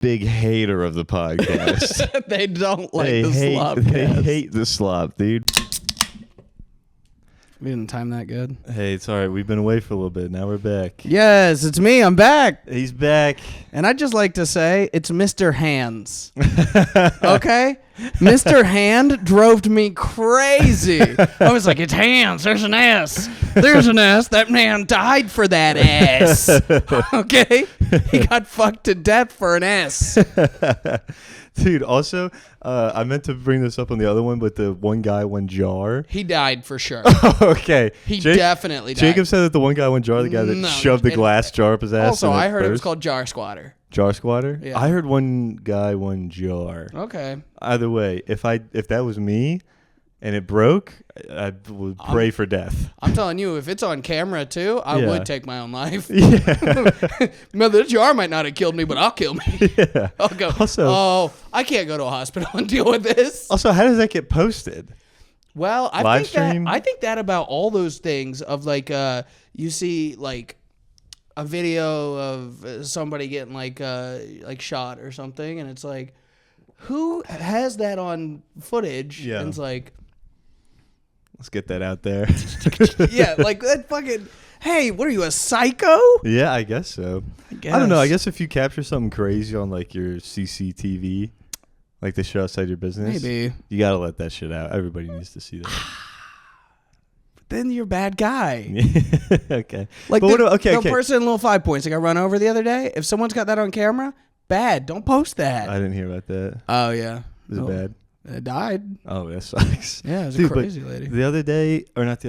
big hater of the podcast. They don't like the slop. They hate the slop, dude. We didn't time that good. Hey, it's all right. We've been away for a little bit. Now we're back. Yes, it's me. I'm back. He's back. And I'd just like to say it's Mr. Hands. Okay? Mr. Hand drove me crazy. I was like, it's Hands. There's an S. There's an S. That man died for that S. Okay? He got fucked to death for an S. Dude, also, I meant to bring this up on the other one, but the one guy, one jar. He died for sure. Okay. He definitely died. Jacob said that the one guy, one jar, the guy that shoved the glass jar up his ass. Also, I heard it was called Jar Squatter. Jar Squatter? Yeah. I heard one guy, one jar. Okay. Either way, if that was me and it broke, I would pray for death. I'm telling you, if it's on camera too, I would take my own life. Yeah. The jar might not have killed me, but I'll kill me. Yeah. I'll go, also, I can't go to a hospital and deal with this. Also, how does that get posted? Well, I think that about all those things of like, you see like a video of somebody getting like shot or something, and it's like, who has that on footage? Yeah. And it's like, let's get that out there. yeah, like that fucking. Hey, what are you, a psycho? Yeah, I guess so. I don't know. I guess if you capture something crazy on like your CCTV, like they show outside your business, maybe you gotta let that shit out. Everybody needs to see that. Then you're a bad guy. Okay. Like but the person in Little 5 Points that got run over the other day, if someone's got that on camera, bad. Don't post that. I didn't hear about that. Oh, yeah. Is it bad? It died. Oh, that sucks. Yeah, it was a crazy lady. The other day,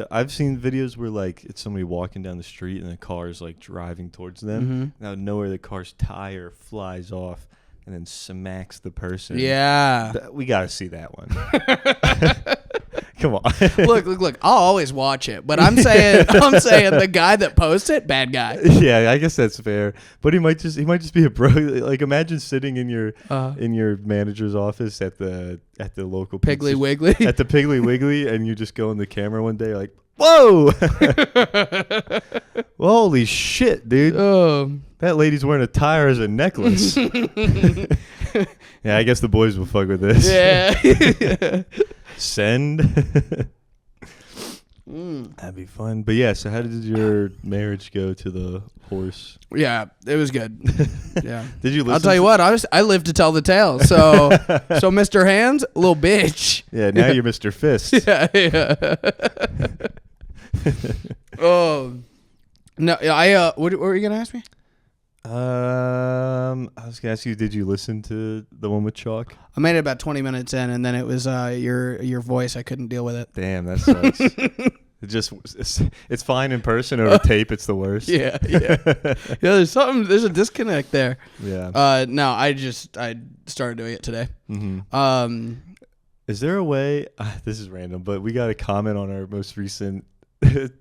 I've seen videos where like it's somebody walking down the street and the car is like driving towards them. Mm-hmm. And out of nowhere, the car's tire flies off and then smacks the person. Yeah. We got to see that one. Come on. Look. I'll always watch it, but I'm saying the guy that posts it, bad guy. Yeah, I guess that's fair. But he might just be a bro. Like imagine sitting in your manager's office at the local Piggly Wiggly. At the Piggly Wiggly, and you just go in the camera one day like, whoa. Well, holy shit, dude. That lady's wearing a tire as a necklace. Yeah, I guess the boys will fuck with this. Yeah. Send. That'd be fun. But yeah, so how did your marriage go to the horse? Yeah, it was good. Yeah. Did you listen? I'll tell you what, I live to tell the tale. So Mr. Hands, little bitch. Yeah, now you're Mr. Fist. Yeah. Oh. No, what were you going to ask me? I was gonna ask you, did you listen to the one with Chalk? I made it about 20 minutes in, and then it was your voice. I couldn't deal with it. Damn, that sucks. It's fine in person. Over tape, it's the worst. Yeah. There's a disconnect there. Yeah. No, I started doing it today. Mm-hmm. Is there a way? This is random, but we got a comment on our most recent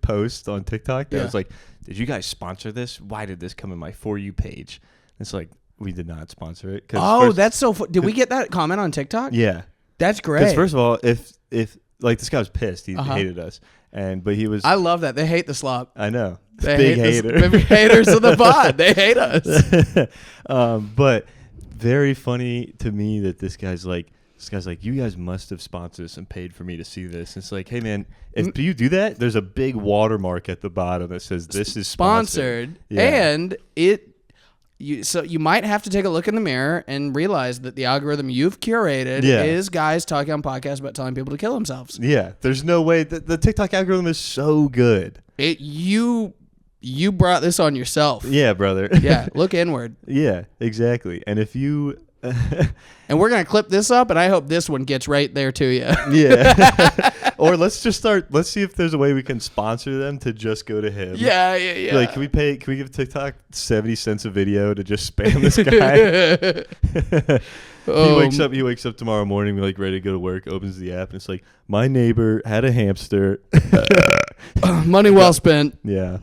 post on TikTok that was like, did you guys sponsor this? Why did this come in my For You page? It's like, we did not sponsor it. That's so did we get that comment on TikTok? Yeah. That's great. Because first of all, if like this guy was pissed, he hated us. But he was. I love that. They hate the slop. I know. They big hater. Big haters of the pod. They hate us. But very funny to me that this guy's like, you guys must have sponsored this and paid for me to see this. And it's like, hey, man, if you do that, there's a big watermark at the bottom that says this is sponsored. Yeah. And so you might have to take a look in the mirror and realize that the algorithm you've curated is guys talking on podcasts about telling people to kill themselves. Yeah. There's no way. The TikTok algorithm is so good. You brought this on yourself. Yeah, brother. Yeah. Look inward. Yeah, exactly. And if you... And we're going to clip this up, and I hope this one gets right there to you. Yeah. Or let's see if there's a way we can sponsor them to just go to him. Yeah. Like, can we give TikTok 70 cents a video to just spam this guy? He wakes up tomorrow morning, like ready to go to work, opens the app, and it's like, my neighbor had a hamster. Money well spent. Yeah.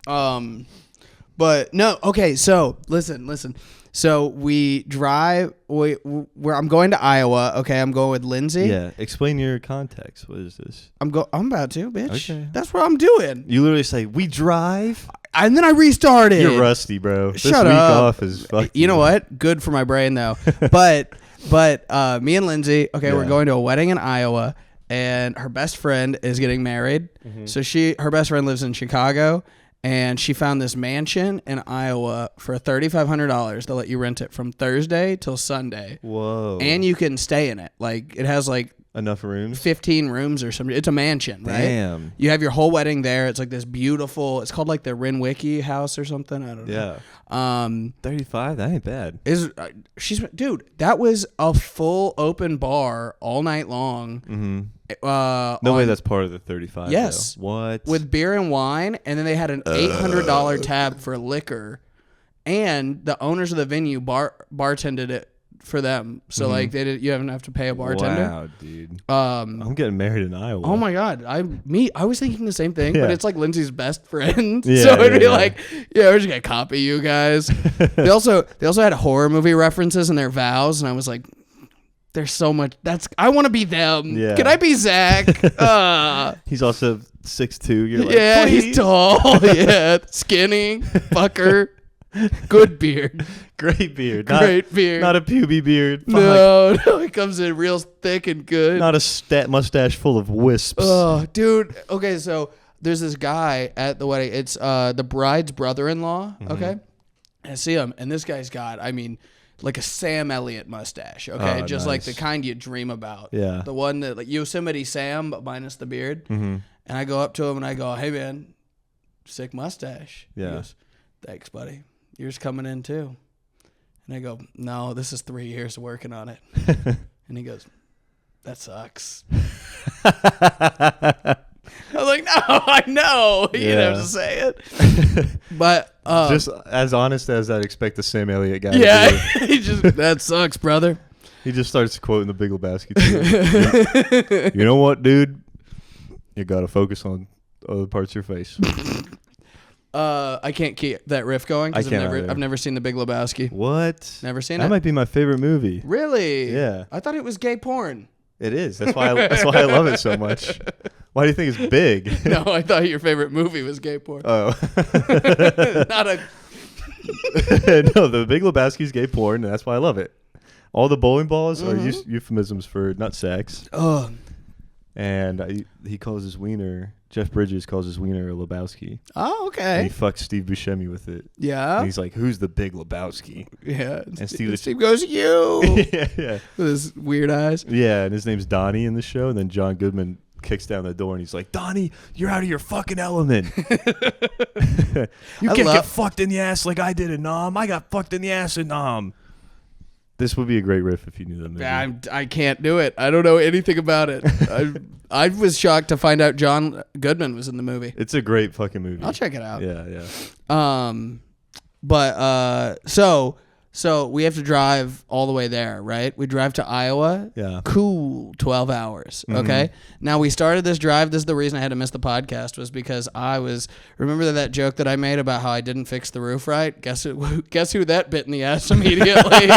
But no, okay, so listen. So we drive. I'm going to Iowa. Okay, I'm going with Lindsay. Yeah. Explain your context. What is this? I'm about to, bitch. Okay. That's what I'm doing. You literally say we drive. and then I restarted. You're rusty, bro. This Shut week up. off is fucking. You know what? Good for my brain though. But me and Lindsay, we're going to a wedding in Iowa, and her best friend is getting married. Mm-hmm. So her best friend lives in Chicago, and she found this mansion in Iowa for $3,500. They'll let you rent it from Thursday till Sunday. Whoa. And you can stay in it. Like, it has like enough rooms, 15 rooms or something. It's a mansion, right? Damn. You have your whole wedding there. It's like this beautiful. It's called like the Renwicky house or something. I don't know. Yeah. 35. That ain't bad. Dude, that was a full open bar all night long. Mm-hmm. No way that's part of the 35. Yes. Though. What? With beer and wine, and then they had an $800 tab for liquor, and the owners of the venue bartended it for them. So like you don't have to pay a bartender. Wow, dude. I'm getting married in Iowa. Oh my god. I was thinking the same thing, but it's like Lindsay's best friend. Yeah, so it'd be like, we're just gonna copy you guys. They also had horror movie references in their vows, and I was like, there's so much I want to be them. Yeah. Can I be Zach? He's also 6'2". You're like, yeah, please. he's tall. Yeah, skinny, fucker. Good beard. Great beard. Great beard. Not a puby beard. Fuck. No, it comes in real thick and good. Not a mustache full of wisps. Oh, dude. Okay, so there's this guy at the wedding. It's the bride's brother-in-law, okay? I see him, and this guy's got, like a Sam Elliott mustache, okay? Just like the kind you dream about. Yeah. The one that, like Yosemite Sam, but minus the beard. Mm-hmm. And I go up to him, and I go, hey, man, sick mustache. Yeah. He goes, thanks, buddy. Yours coming in, too. And I go, no, this is 3 years of working on it. And he goes, that sucks. I was like, no, I know. You didn't have to say it. But just as honest as I'd expect the Sam Elliott guy yeah, to be. he just, that sucks, brother. He just starts quoting the Big Lebowski too. You know what, dude? You got to focus on other parts of your face. I can't keep that riff going because I've never seen the Big Lebowski. What? Never seen it? That might be my favorite movie. Really? Yeah. I thought it was gay porn. It is. That's why I love it so much. Why do you think it's big? No, I thought your favorite movie was gay porn. Oh. Not a... No, the Big Lebowski's gay porn, and that's why I love it. All the bowling balls are euphemisms for nut sex. Oh. And he calls his wiener, Jeff Bridges calls his wiener a Lebowski. Oh, okay. And he fucks Steve Buscemi with it. Yeah. And he's like, who's the Big Lebowski? Yeah. And Steve goes, you. yeah. With his weird eyes. Yeah, and his name's Donnie in the show. And then John Goodman kicks down the door and he's like, Donnie, you're out of your fucking element. You can't get fucked in the ass like I did in Nom. I got fucked in the ass in Nom. This would be a great riff if you knew that movie. I can't do it. I don't know anything about it. I was shocked to find out John Goodman was in the movie. It's a great fucking movie. I'll check it out. Yeah. But so we have to drive all the way there, right? We drive to Iowa. Yeah. Cool. 12 hours. Okay. Now we started this drive. This is the reason I had to miss the podcast was because remember that joke that I made about how I didn't fix the roof right? Guess who that bit in the ass immediately?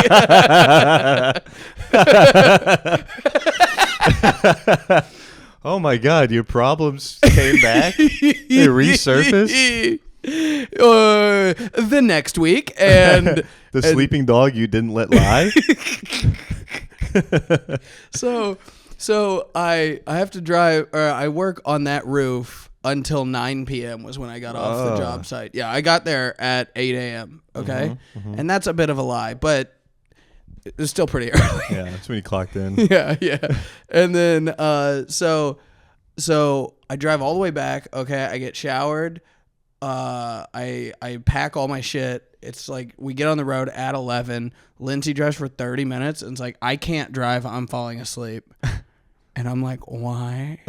Oh my God, your problems came back? They resurfaced? The next week, and the sleeping dog you didn't let lie. So I have to drive, or I work on that roof until 9 p.m. was when I got off the job site. Yeah, I got there at 8 a.m. Okay, and that's a bit of a lie, but it's still pretty early. Yeah, that's when you clocked in. Yeah. And then so I drive all the way back. Okay, I get showered. I pack all my shit. It's like we get on the road at 11. Lindsay drives for 30 minutes and it's like, I can't drive. I'm falling asleep. And I'm like, why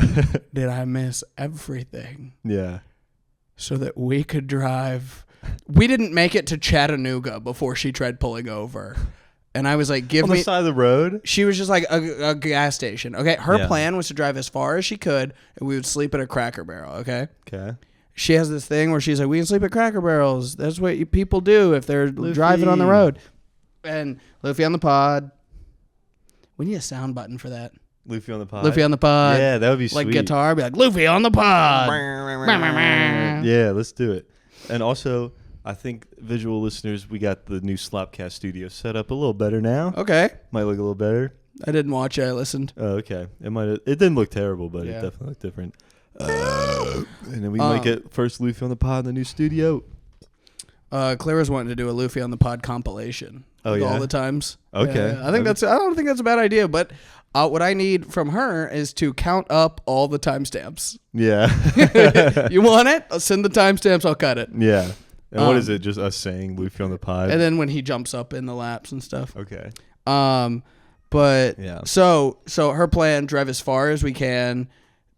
did I miss everything? Yeah. So that we could drive. We didn't make it to Chattanooga before she tried pulling over. And I was like, give me... On the side of the road? She was just like a gas station. Okay. Her plan was to drive as far as she could and we would sleep at a Cracker Barrel. Okay. Okay. She has this thing where she's like, we can sleep at Cracker Barrels. That's what people do if they're driving on the road. And Luffy on the pod. We need a sound button for that. Luffy on the pod? Luffy on the pod. Yeah, that would be like sweet. Guitar, be like, Luffy on the pod. Yeah, let's do it. And also, I think visual listeners, we got the new Slopcast studio set up a little better now. Okay. Might look a little better. I didn't watch it. I listened. Oh, okay. It didn't look terrible, but Yeah. it definitely looked different. And then we might get first Luffy on the pod in the new studio. Claire was wanting to do a Luffy on the pod compilation. Oh, yeah? All the times. Okay. Yeah, I don't think that's a bad idea, but what I need from her is to count up all the timestamps. Yeah. You want it? I'll send the timestamps. I'll cut it. Yeah. And what is it? Just us saying Luffy on the pod? And then when he jumps up in the laps and stuff. Okay. But yeah. So her plan: drive as far as we can,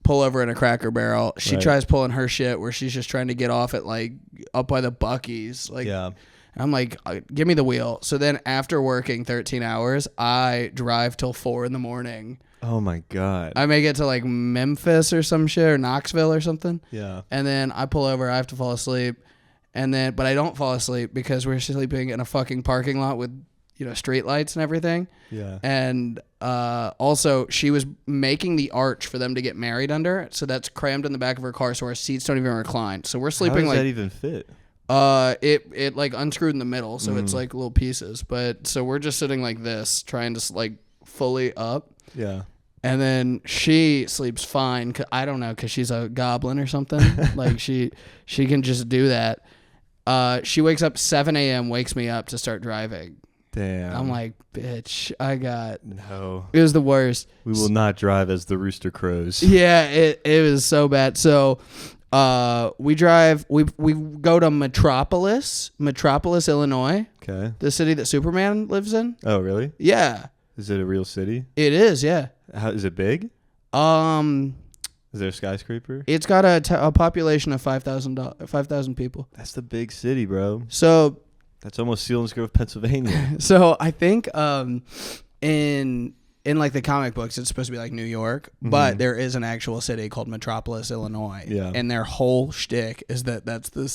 pull over in a Cracker Barrel. She tries pulling her shit where she's just trying to get off at like up by the Buc-ee's. Like, yeah. I'm like, give me the wheel. So then after working 13 hours, I drive till 4 a.m. Oh my God. I make it to like Memphis or some shit, or Knoxville or something. Yeah. And then I pull over. I have to fall asleep. But I don't fall asleep because we're sleeping in a fucking parking lot with, street lights and everything. Yeah. And also, she was making the arch for them to get married under. So that's crammed in the back of her car, so our seats don't even recline. So we're sleeping. How does that even fit? It like unscrewed in the middle, so it's like little pieces. But so we're just sitting like this, trying to like fully up. Yeah. And then she sleeps fine. I don't know, because she's a goblin or something. Like she can just do that. She wakes up 7 a.m., wakes me up to start driving. Damn. I'm like, bitch, No. It was the worst. We will not drive as the rooster crows. Yeah, it was so bad. So we go to Metropolis, Illinois. Okay. The city that Superman lives in. Oh, really? Yeah. Is it a real city? It is, yeah. How is it big? Is there a skyscraper? It's got a population of 5,000 people. That's the big city, bro. So that's almost Selinsgrove, Pennsylvania. So I think in like the comic books, it's supposed to be like New York, but there is an actual city called Metropolis, Illinois. Yeah. And their whole shtick is that's the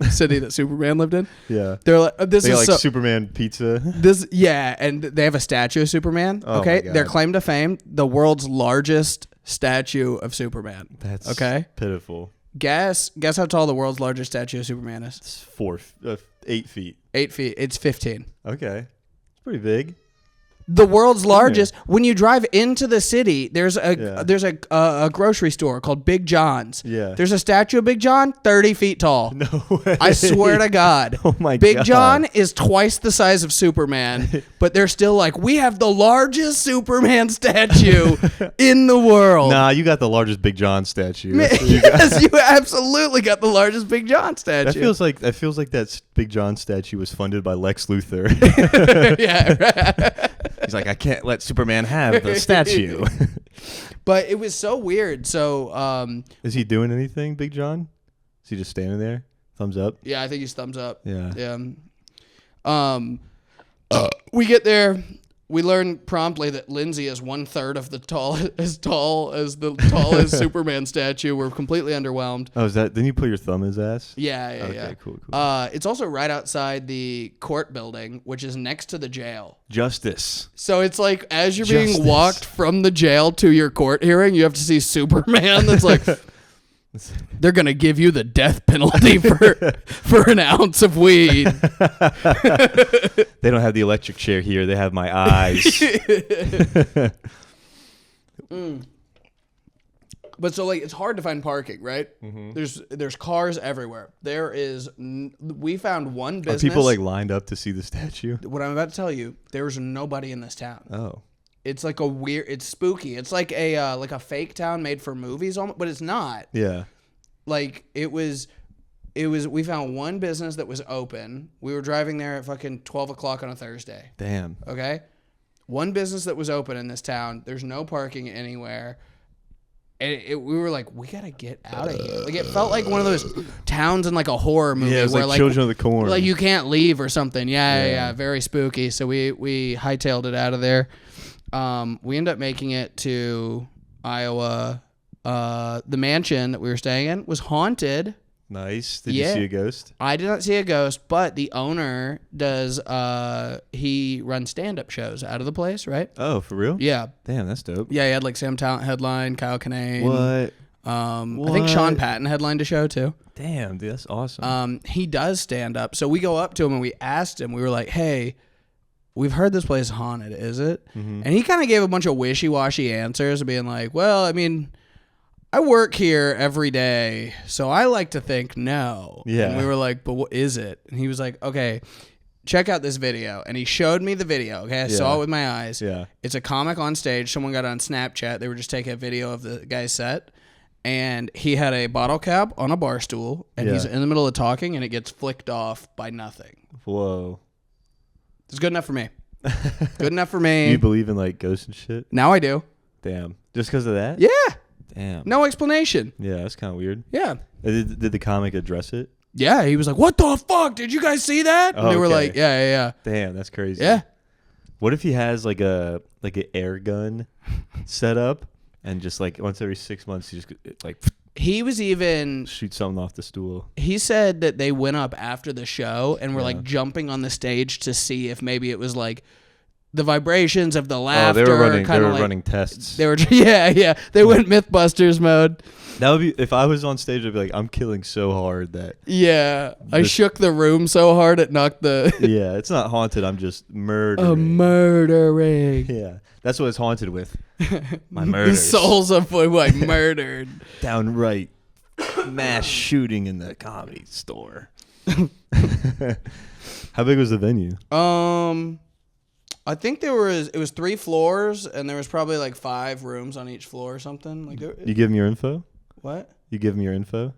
city that Superman lived in. Yeah. They're like, they got like Superman pizza. And they have a statue of Superman. Oh, okay. my God. Their claim to fame, the world's largest statue of Superman. That's okay. Pitiful. Guess how tall the world's largest statue of Superman is? It's 8 feet. 8 feet. It's 15. Okay. It's pretty big. The world's largest. When you drive into the city, there's a grocery store called Big John's. Yeah. There's a statue of Big John, 30 feet tall. No way. I swear to God. Oh my God. Big John is twice the size of Superman, but they're still like, we have the largest Superman statue in the world. Nah, you got the largest Big John statue. Yes, you absolutely got the largest Big John statue. That feels like that Big John statue was funded by Lex Luthor. Yeah, right. He's like, I can't let Superman have the statue. But it was so weird. So, is he doing anything, Big John? Is he just standing there? Thumbs up? Yeah, I think he's thumbs up. Yeah. Yeah. We get there. We learn promptly that Lindsay is 1/3 of the tallest Superman statue. We're completely underwhelmed. Oh, is that? Didn't you put your thumb in his ass? Yeah. Okay, cool. It's also right outside the court building, which is next to the jail. Justice. So it's like as you're being walked from the jail to your court hearing, you have to see Superman. That's like, they're gonna give you the death penalty for an ounce of weed. They don't have the electric chair here. They have my eyes. But so like it's hard to find parking, right? Mm-hmm. There's cars everywhere. We found one business. Are people like lined up to see the statue? What I'm about to tell you, there's nobody in this town. Oh. It's like it's spooky. It's like a fake town made for movies, almost, but it's not. Yeah. Like it was. We found one business that was open. We were driving there at fucking 12 o'clock on a Thursday. Damn. Okay. One business that was open in this town. There's no parking anywhere. And we were like, we gotta get out of here. Like it felt like one of those towns in like a horror movie. Yeah, it's where like Children of the Corn. Like you can't leave or something. Yeah. Very spooky. So we hightailed it out of there. We ended up making it to Iowa. The mansion that we were staying in was haunted. Nice. Did you see a ghost? I did not see a ghost, but the owner does. He runs stand-up shows out of the place, right? Oh, for real? Yeah. Damn, that's dope. Yeah, he had like Sam Talent headline, Kyle Kinane. What? I think Sean Patton headlined a show too. Damn, dude, that's awesome. He does stand up. So we go up to him and we asked him, we were like, hey, we've heard this place is haunted, is it? Mm-hmm. And he kind of gave a bunch of wishy-washy answers, being like, well, I mean, I work here every day, so I like to think no. Yeah. And we were like, but what is it? And he was like, okay, check out this video. And he showed me the video. Okay, I saw it with my eyes. Yeah. It's a comic on stage. Someone got on Snapchat. They were just taking a video of the guy's set. And he had a bottle cap on a bar stool, and he's in the middle of talking, and it gets flicked off by nothing. Whoa. It's good enough for me. Good enough for me. You believe in like ghosts and shit? Now I do. Damn. Just because of that? Yeah. Damn. No explanation. Yeah, that's kind of weird. Yeah. Did the comic address it? Yeah. He was like, what the fuck? Did you guys see that? And they were like, yeah. Damn, that's crazy. Yeah. What if he has like an air gun set up? And just like once every 6 months, he just like he was even shoot something off the stool. He said that they went up after the show and were like jumping on the stage to see if maybe it was like the vibrations of the laughter. Oh, they were running tests. They were They went MythBusters mode. That would be if I was on stage. I'd be like, I'm killing so hard that I shook the room so hard it knocked the. Yeah, it's not haunted. I'm just murdering. Murdering. Yeah, that's what it's haunted with. My murders. The souls of what murdered. Downright mass shooting in the Comedy Store. How big was the venue? I think it was 3 floors, and there was probably like 5 rooms on each floor or something. Like you give them your info? What? You give them your info?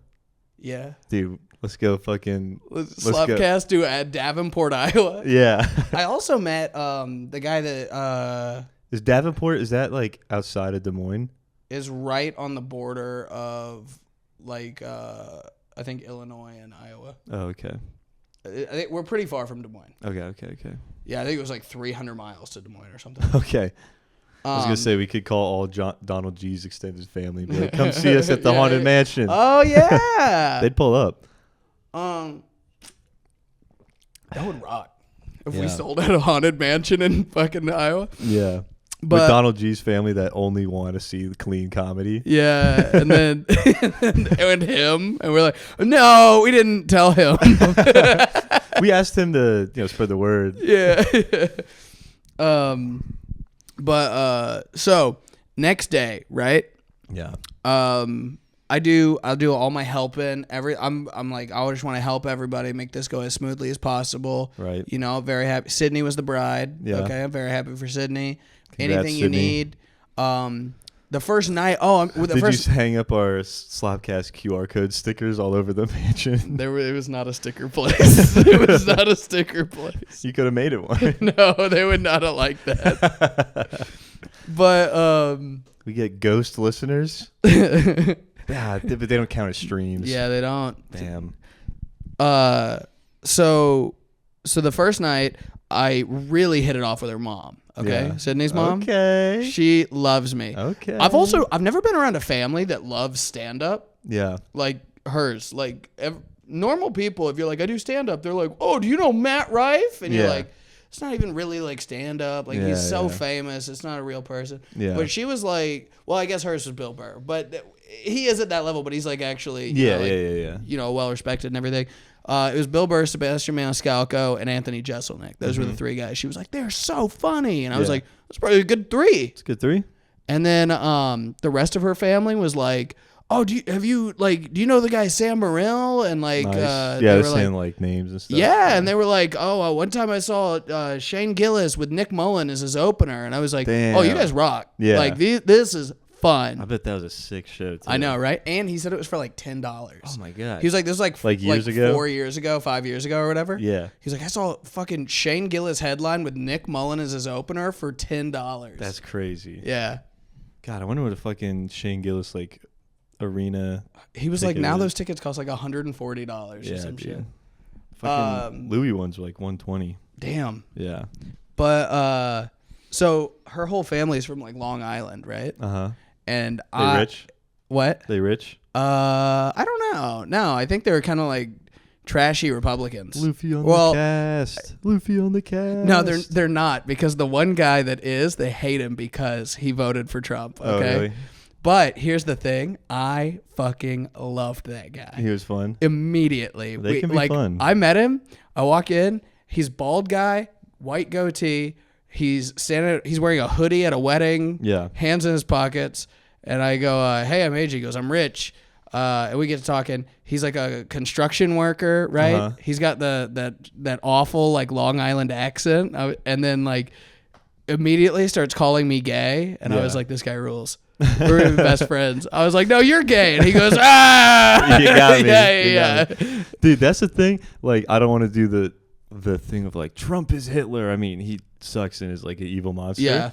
Yeah. Dude, let's go fucking... Slopcast to at Davenport, Iowa. Yeah. I also met the guy that... Is Davenport, is that like outside of Des Moines? Is right on the border of like, I think Illinois and Iowa. Oh, okay. I think we're pretty far from Des Moines. Okay. Yeah, I think it was like 300 miles to Des Moines or something. Okay. I was going to say we could call all Donald G's extended family and be like, come see us at the Haunted Mansion. Oh, yeah. They'd pull up. That would rock if we sold at a Haunted Mansion in fucking Iowa. Yeah. But with Donald G's family that only want to see the clean comedy. Yeah, and then and him, and we're like, no, we didn't tell him. We asked him to spread the word. Yeah. So next day, right? Yeah. I'll do all my helping. I'm like, I just want to help everybody make this go as smoothly as possible. Right. Very happy. Sydney was the bride. Yeah. Okay, I'm very happy for Sydney. Congrats, anything you Sydney. need. The first night. Did you hang up our Slopcast QR code stickers all over the mansion? It was not a sticker place. It was not a sticker place. You could have made it one. No, they would not have liked that. But we get ghost listeners. Yeah, but they don't count as streams. Yeah, they don't. Damn. So the first night, I really hit it off with her mom. Okay, yeah. Sydney's mom. Okay, she loves me. Okay, I've never been around a family that loves stand up. Yeah, like hers. Like normal people, if you're like, I do stand up, they're like, oh, do you know Matt Rife? And you're like, it's not even really like stand up. Like he's so famous, it's not a real person. Yeah, but she was like, well, I guess hers was Bill Burr, but he is at that level. But he's like actually, yeah. Well respected and everything. It was Bill Burr, Sebastian Maniscalco, and Anthony Jeselnik. Those were the 3 guys. She was like, they're so funny. And I was like, that's probably a good 3. It's a good 3. And then the rest of her family was like, oh, do you know the guy Sam Morril? And like, nice. They're saying like names and stuff. Yeah, and they were like, oh, one time I saw Shane Gillis with Nick Mullen as his opener. And I was like, damn. Oh, you guys rock. Yeah. Like, this is fun. I bet that was a sick show, too. I know, right? And he said it was for like $10. Oh, my God. He was like, this was like years ago? 4 years ago, 5 years ago or whatever. Yeah. He's like, I saw fucking Shane Gillis headline with Nick Mullen as his opener for $10. That's crazy. Yeah. God, I wonder what a fucking Shane Gillis like arena. He was like, now those tickets cost like $140 or some shit. Fucking Louis ones were like $120. Damn. Yeah. But so her whole family's from like Long Island, right? Uh-huh. And they rich? What? They rich? I don't know. No, I think they were kind of like trashy Republicans. Luffy on the cast. Luffy on the cast. No, they're not, because the one guy that is, they hate him because he voted for Trump. Okay. Oh, really? But here's the thing. I fucking loved that guy. He was fun. Immediately. They can be fun. I met him. I walk in. He's bald guy, white goatee. He's wearing a hoodie at a wedding. Yeah. Hands in his pockets. And I go, hey, I'm AJ. He goes, I'm Rich. And we get to talking. He's like a construction worker, right? Uh-huh. He's got that awful like Long Island accent. And then like immediately starts calling me gay. And I was like, this guy rules. We're best friends. I was like, no, you're gay. And he goes, ah. You got me. Yeah. Dude, that's the thing. Like, I don't want to do the thing of like, Trump is Hitler. I mean, he sucks and is like an evil monster. Yeah.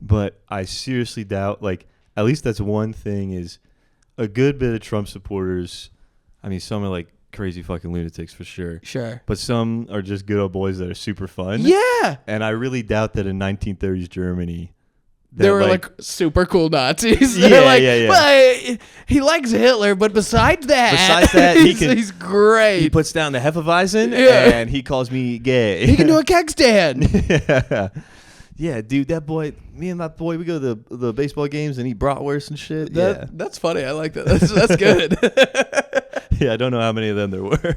But I seriously doubt, like, at least that's one thing is a good bit of Trump supporters. I mean, some are like crazy fucking lunatics for sure. Sure. But some are just good old boys that are super fun. Yeah. And I really doubt that in 1930s Germany, they were like super cool Nazis. Yeah, They're like, yeah. But he likes Hitler, but besides that, he's great. He puts down the Hefeweizen and he calls me gay. He can do a keg stand. Yeah. Yeah, dude, that boy, me and my boy, we go to the baseball games and eat bratwurst and shit. That's funny. I like that. That's good. Yeah, I don't know how many of them there were.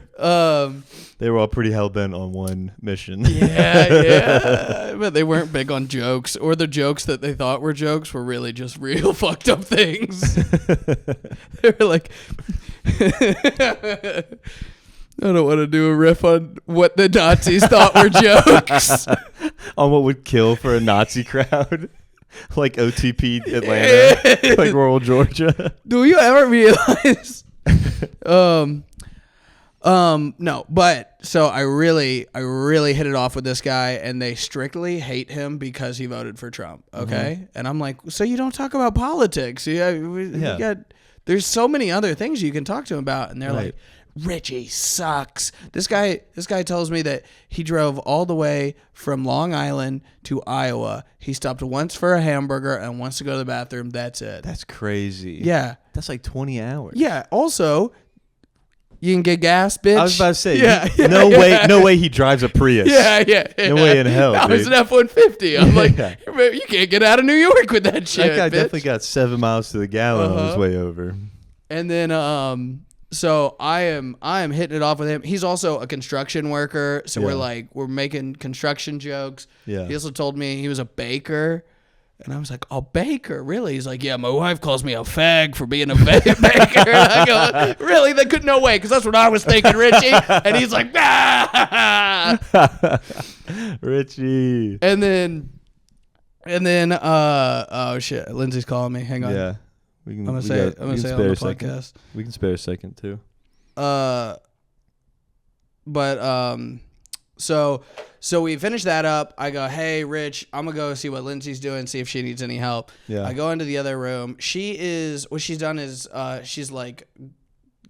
They were all pretty hell-bent on one mission. Yeah. But they weren't big on jokes, or the jokes that they thought were jokes were really just real fucked up things. They were like, I don't want to do a riff on what the Nazis thought were jokes. On what would kill for a Nazi crowd. Like OTP Atlanta. Like rural Georgia. Do you ever realize... no, but so I really hit it off with this guy, and they strictly hate him because he voted for Trump. Okay. And I'm like, so you don't talk about politics. There's so many other things you can talk to him about. And they're like, Richie sucks. This guy tells me that he drove all the way from Long Island to Iowa. He stopped once for a hamburger and wants to go to the bathroom. That's it. That's crazy. Yeah. That's like 20 hours. Yeah. Also, you can get gas, bitch. I was about to say, no way he drives a Prius. Yeah. No way in hell, I was dude. an F-150. I'm like, you can't get out of New York with that shit, That guy bitch. definitely got 7 miles to the gallon on his way over. And then, so I am hitting it off with him. He's also a construction worker, so we're making construction jokes. Yeah. He also told me he was a baker, and I was like, "Oh, baker, really?" He's like, "Yeah, my wife calls me a fag for being a baker." And I go, "Really? That could no way, because that's what I was thinking, Richie." And he's like, "Ah!" Richie. And then, oh shit, Lindsay's calling me. Hang on. Yeah. I'm gonna say it on the podcast. We can spare a second too. So we finish that up. I go, hey, Rich, I'm gonna go see what Lindsay's doing, see if she needs any help. Yeah. I go into the other room. What she's done is she's like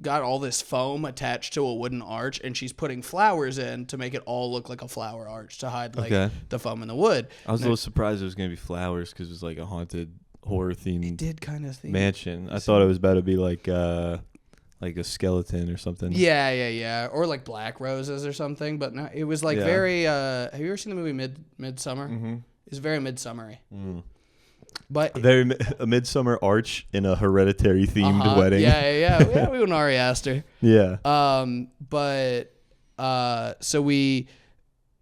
got all this foam attached to a wooden arch, and she's putting flowers in to make it all look like a flower arch to hide like the foam in the wood. I was a little surprised it was gonna be flowers because it was like a haunted horror themed. It did kind of theme mansion. I thought it was about to be like a skeleton or something. Yeah. Or like black roses or something, but no, it was like very. Have you ever seen the movie Midsummer? Mm-hmm. It's very midsummery. Mm. But a midsummer arch in a hereditary themed wedding. Yeah. We went Ari Aster. Yeah.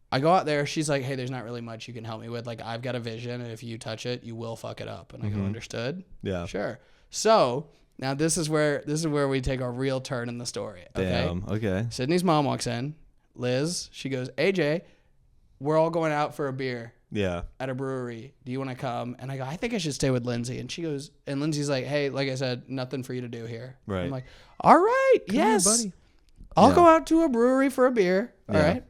I go out there. She's like, hey, there's not really much you can help me with. Like, I've got a vision, and if you touch it, you will fuck it up. And I go, understood? Yeah. Sure. So now this is where we take a real turn in the story. Okay. Damn. Okay. Sydney's mom walks in. Liz. She goes, AJ, we're all going out for a beer. Yeah. At a brewery. Do you want to come? And I go, I think I should stay with Lindsay. And she goes, and Lindsay's like, hey, like I said, nothing for you to do here. Right. I'm like, all right, Come yes, here, buddy. I'll go out to a brewery for a beer. All Yeah. right.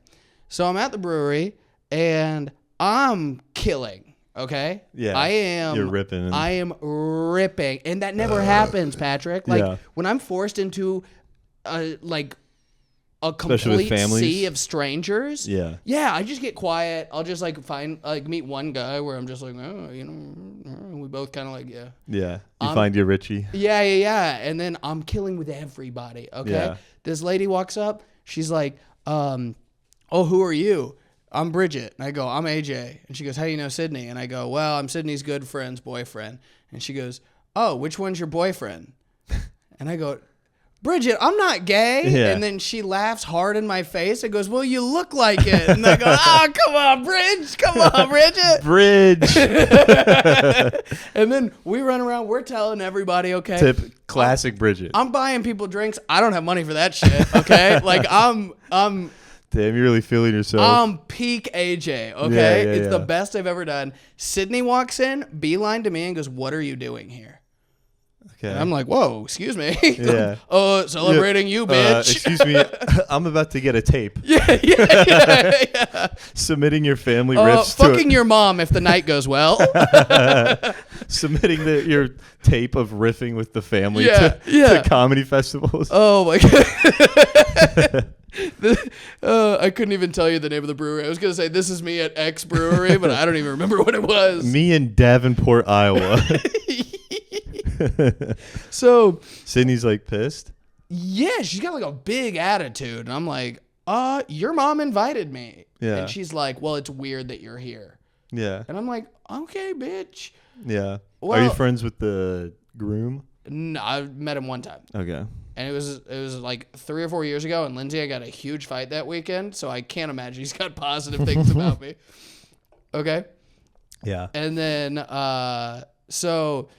So I'm at the brewery and I'm killing. Okay. Yeah. I am. You're ripping. I am ripping, and that never happens, Patrick. Like when I'm forced into a complete sea of strangers. Yeah. Yeah, I just get quiet. I'll just meet one guy where I'm just like, we both kind of like, yeah. Yeah. You find your Richie. Yeah. And then I'm killing with everybody. Okay. Yeah. This lady walks up. She's like, oh, who are you? I'm Bridget. And I go, I'm AJ. And she goes, how do you know Sydney? And I go, well, I'm Sydney's good friend's boyfriend. And she goes, oh, which one's your boyfriend? And I go, Bridget, I'm not gay. Yeah. And then she laughs hard in my face and goes, well, you look like it. And I go, come on, Bridge. Come on, Bridget. Bridge. And then we run around. We're telling everybody, okay. Tip, classic Bridget. I'm buying people drinks. I don't have money for that shit, okay? Like, I'm Damn, you're really feeling yourself. I'm peak AJ, okay? Yeah, It's the best I've ever done. Sydney walks in, beeline to me, and goes, what are you doing here? Okay. And I'm like, whoa, excuse me. Yeah. Celebrating you, bitch. Excuse me. I'm about to get a tape. Yeah. Submitting your family riffs fucking your mom if the night goes well. Submitting your tape of riffing with the family Yeah. to comedy festivals. Oh, my God. I couldn't even tell you the name of the brewery. I was going to say, this is me at X Brewery, but I don't even remember what it was. Me in Davenport, Iowa. So Sydney's like pissed. Yeah, she's got like a big attitude. And I'm like, your mom invited me. Yeah. And she's like, well, it's weird that you're here. Yeah. And I'm like, okay, bitch. Yeah. Well, are you friends with the groom? No, I met him one time. Okay. And it was like 3 or 4 years ago. And Lindsay, I got a huge fight that weekend. So I can't imagine he's got positive things about me. Okay. Yeah. And then, So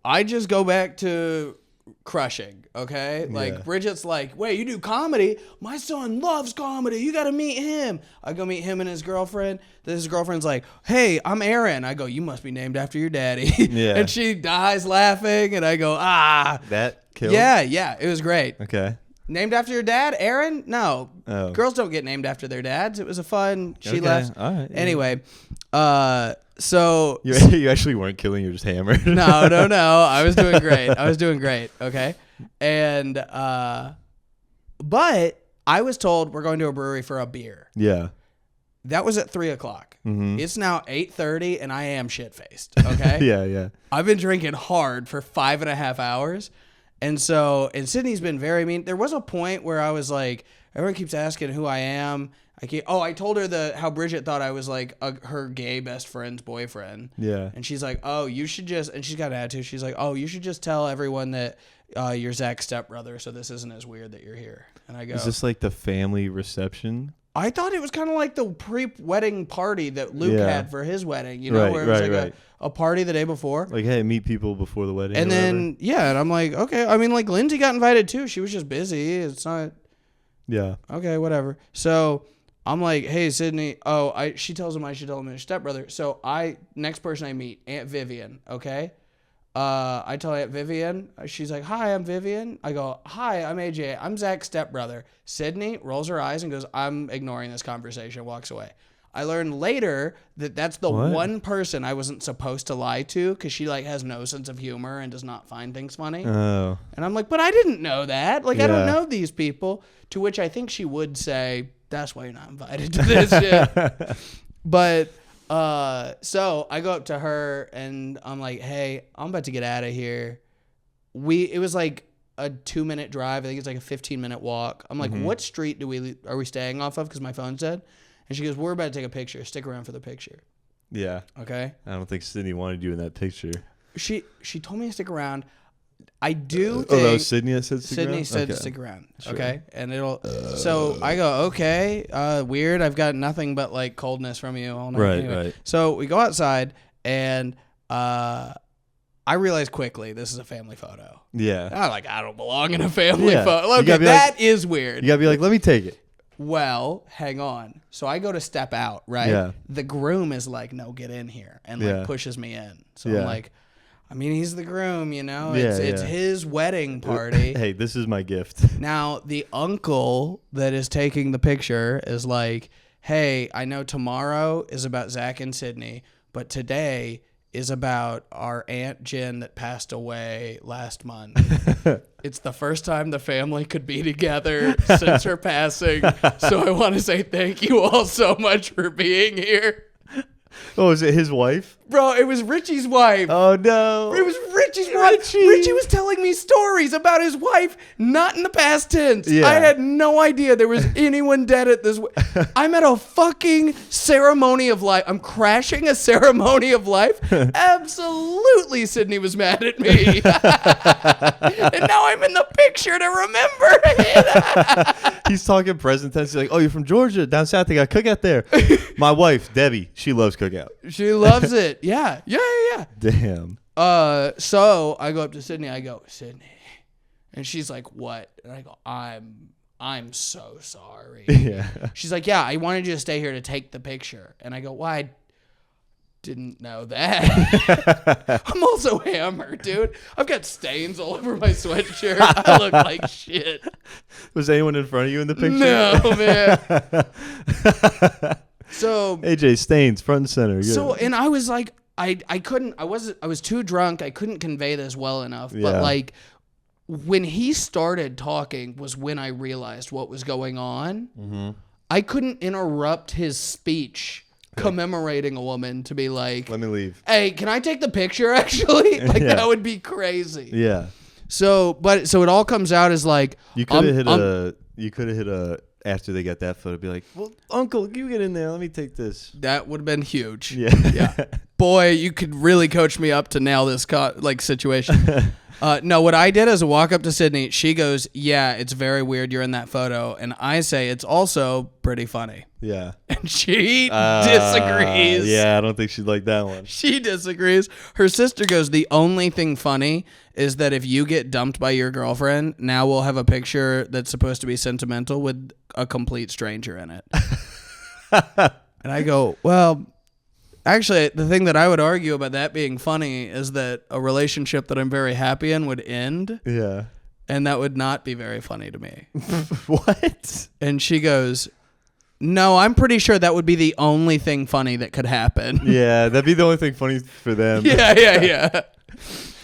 I just go back to crushing, okay? Like, Bridget's like, wait, you do comedy? My son loves comedy. You got to meet him. I go meet him and his girlfriend. Then his girlfriend's like, hey, I'm Aaron. I go, you must be named after your daddy. Yeah. And she dies laughing, and I go, That killed? Yeah, it was great. Okay. Named after your dad, Aaron? No. Oh. Girls don't get named after their dads. It was a fun, she Okay. left. All right. Yeah. Anyway, so You actually weren't killing, you were just hammered. No. I was doing great. Okay. And, but I was told we're going to a brewery for a beer. Yeah. That was at 3:00. Mm-hmm. It's now 8:30 and I am shit-faced. Okay. Yeah. I've been drinking hard for 5.5 hours. And Sydney's been very mean. There was a point where I was like, everyone keeps asking who I am. I told her how Bridget thought I was like her gay best friend's boyfriend. Yeah. And she's like, oh, you should just, and she's got an attitude. She's like, oh, you should just tell everyone that you're Zach's stepbrother, so this isn't as weird that you're here. And I go, is this like the family reception? I thought it was kind of like the pre-wedding party that Luke had for his wedding, you know, Right, where it was right, like right. a party the day before. Like, hey, meet people before the wedding. And then, and I'm like, okay. I mean, like, Lindsay got invited too. She was just busy. It's not. Yeah. Okay, whatever. So I'm like, hey, Sydney. Oh, she tells him I should tell him his stepbrother. So next person I meet, Aunt Vivian. Okay. I tell Aunt Vivian. She's like, hi, I'm Vivian. I go, hi, I'm AJ. I'm Zach's stepbrother. Sydney rolls her eyes and goes, I'm ignoring this conversation, walks away. I learned later that that's the one person I wasn't supposed to lie to because she like has no sense of humor and does not find things funny. Oh. And I'm like, but I didn't know that. Like, I don't know these people. To which I think she would say, that's why you're not invited to this shit. But so I go up to her and I'm like, hey, I'm about to get out of here. It was like a 2-minute drive. I think it's like a 15-minute walk. I'm like, what street are we staying off of? Because my phone's dead. And she goes, we're about to take a picture. Stick around for the picture. Yeah. Okay. I don't think Sydney wanted you in that picture. She told me to stick around. I do think... Oh, that was Sydney that said stick around? Sydney said to stick around. Sure. Okay. And so I go, okay, weird. I've got nothing but like coldness from you all night. Right, anyway. right. So we go outside and I realize quickly this is a family photo. Yeah. I don't belong in a family photo. You Okay, gotta be that is weird. You gotta be like, let me take it. Well, hang on. So I go to step out, right? Yeah. The groom is like, no, get in here. And like pushes me in. So I'm like, I mean, he's the groom, you know? It's his wedding party. Hey, this is my gift. Now, the uncle that is taking the picture is like, hey, I know tomorrow is about Zach and Sydney, but today is about our Aunt Jen that passed away last month. It's the first time the family could be together since her passing. So I want to say thank you all so much for being here. Oh, is it his wife? Bro, it was Richie's wife. Oh, no. It was Richie's wife. Richie was telling me stories about his wife, not in the past tense. Yeah. I had no idea there was anyone dead at this. I'm at a fucking ceremony of life. I'm crashing a ceremony of life. Absolutely, Sydney was mad at me. And now I'm in the picture to remember it. He's talking present tense. He's like, oh, you're from Georgia. Down south, they got cookout there. My wife, Debbie, she loves cookout. She loves it. Yeah. Damn. So I go up to Sydney. I go, Sydney. And she's like, what? And I go, I'm so sorry. Yeah. She's like, yeah, I wanted you to stay here to take the picture. And I go, well, I didn't know that. I'm also hammered, dude. I've got stains all over my sweatshirt. I look like shit. Was anyone in front of you in the picture? No, man. So AJ Stains, front and center. Yeah. So, and I was like, I was too drunk. I couldn't convey this well enough. Yeah. But like, when he started talking was when I realized what was going on. Mm-hmm. I couldn't interrupt his speech commemorating a woman to be like, let me leave. Hey, can I take the picture actually? Like that would be crazy. Yeah. So it all comes out as like, you could have hit a after they got that photo, be like, well, Uncle, you get in there. Let me take this. That would have been huge. Yeah. Boy, you could really coach me up to nail this situation. No, what I did is I walk up to Sydney. She goes, yeah, it's very weird you're in that photo. And I say, it's also pretty funny. Yeah. And she disagrees. Yeah, I don't think she'd like that one. She disagrees. Her sister goes, the only thing funny is that if you get dumped by your girlfriend, now we'll have a picture that's supposed to be sentimental with a complete stranger in it. And I go, well, actually, the thing that I would argue about that being funny is that a relationship that I'm very happy in would end. Yeah. And that would not be very funny to me. What? And she goes, no, I'm pretty sure that would be the only thing funny that could happen. Yeah, that'd be the only thing funny for them. Yeah.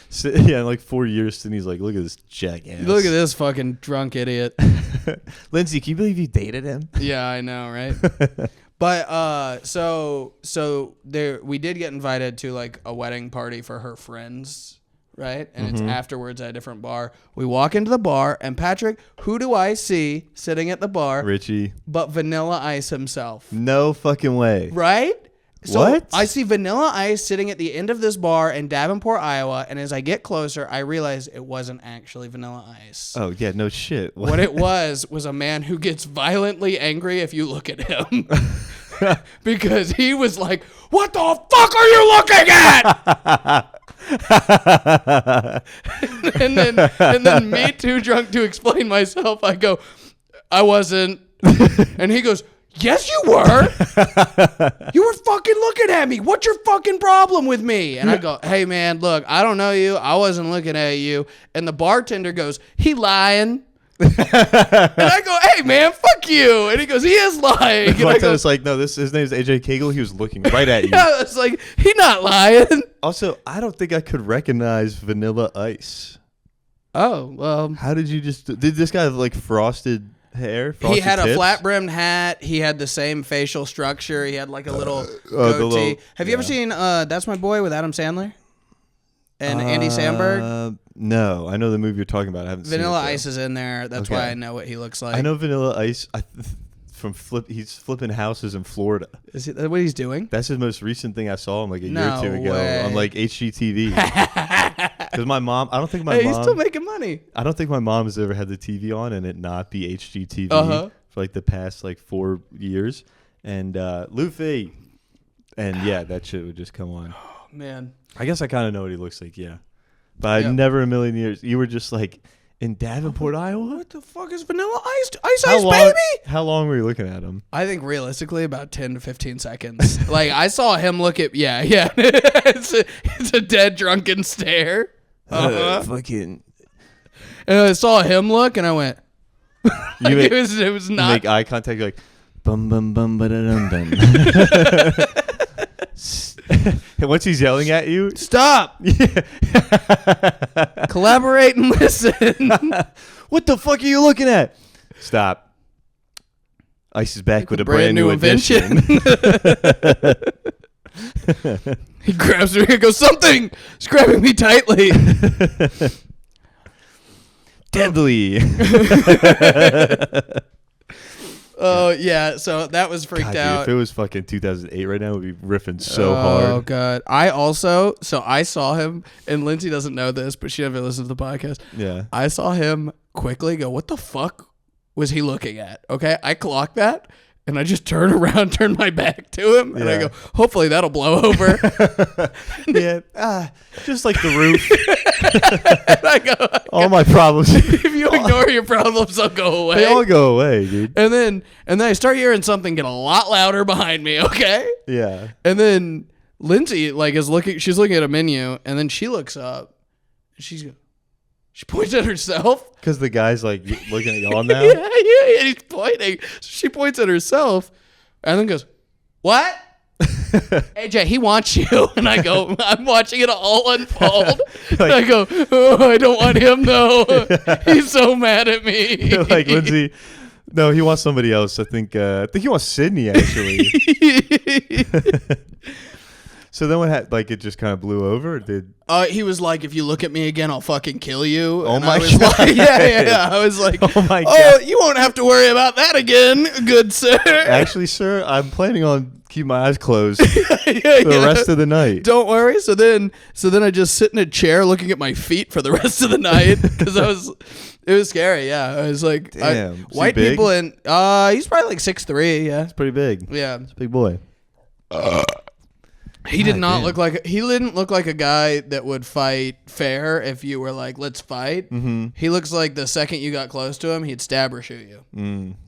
So, yeah, in like 4 years, Sydney's like, look at this jackass. Look at this fucking drunk idiot. Lindsay, can you believe you dated him? Yeah, I know, right? But so there we did get invited to like a wedding party for her friends, right? And it's afterwards at a different bar. We walk into the bar, and Patrick, who do I see sitting at the bar? Richie. But Vanilla Ice himself. No fucking way. Right? So what? I see Vanilla Ice sitting at the end of this bar in Davenport, Iowa, and as I get closer, I realize it wasn't actually Vanilla Ice. Oh, yeah, no shit. What it was a man who gets violently angry if you look at him. Because he was like, what the fuck are you looking at? and then me too drunk to explain myself, I go, I wasn't. And he goes, yes, you were. You were fucking looking at me. What's your fucking problem with me? And I go, hey, man, look, I don't know you. I wasn't looking at you. And the bartender goes, he lying. And I go, hey, man, fuck you. And he goes, he is lying. And I go, it's like, no, his name is AJ Kegel. He was looking right at you. Yeah, it's like, he not lying. Also, I don't think I could recognize Vanilla Ice. Oh, well. How did you did this guy have like frosted hair? He had tips? a flat brimmed hat. He had the same facial structure. He had like a little goatee. Have you ever seen That's My Boy with Adam Sandler and Andy Samberg? No, I know the movie you're talking about. I haven't seen it. Vanilla Ice is in there. That's why I know what he looks like. I know Vanilla Ice from He's flipping houses in Florida. Is that what he's doing? That's his most recent thing I saw him like a year or two ago on like HGTV. Because my mom, I don't think my mom. He's still making money. I don't think my mom has ever had the TV on and it not be HGTV for like the past like 4 years. And Luffy, and yeah, that shit would just come on. Oh man, I guess I kind of know what he looks like. Yeah, but I never in a million years. You were just like in Davenport, Iowa. What the fuck is Vanilla Ice? Ice baby? How long were you looking at him? I think realistically about 10 to 15 seconds. Like I saw him look at it's a dead drunken stare. Fucking. And I saw him look, and I went. It was not. You make eye contact, you're like bum bum bum ba da dum dum. And once he's yelling at you, stop. Yeah. Collaborate and listen. What the fuck are you looking at? Stop. Ice is back with a brand new invention. He grabs her and goes, something is grabbing me tightly. Deadly. Oh, yeah. So that was freaked God, out. Dude, if it was fucking 2008 right now, we'd be riffing so hard. Oh, God. I saw him, and Lindsay doesn't know this, but she never listens to the podcast. Yeah. I saw him quickly go, what the fuck was he looking at? Okay. I clocked that. And I just turn around, turn my back to him, and I go, hopefully that'll blow over. Just like the roof. And I go, all my problems. if you ignore your problems, they'll go away. They all go away, dude. And then I start hearing something get a lot louder behind me, okay? Yeah. And then Lindsay, like, she's looking at a menu, and then she looks up, and she points at herself. Because the guy's like looking at y'all now? Yeah, and he's pointing. So she points at herself and then goes, what? AJ, he wants you. And I go, I'm watching it all unfold. And I go, oh, I don't want him, though. He's so mad at me. Like, Lindsay, no, he wants somebody else. I think he wants Sydney, actually. So then what happened? Like, it just kind of blew over? Or did he was like, if you look at me again, I'll fucking kill you. Oh, and my I was God. Like, yeah. I was like, oh, my God. Oh, you won't have to worry about that again, good sir. Actually, sir, I'm planning on keeping my eyes closed for the rest of the night. Don't worry. So then I just sit in a chair looking at my feet for the rest of the night because it was scary. Yeah. I was like, damn. White people he's probably like 6'3". Yeah. It's pretty big. Yeah. It's a big boy. He did not look like he didn't look like a guy that would fight fair if you were like, let's fight. Mm-hmm. He looks like the second you got close to him, he'd stab or shoot you.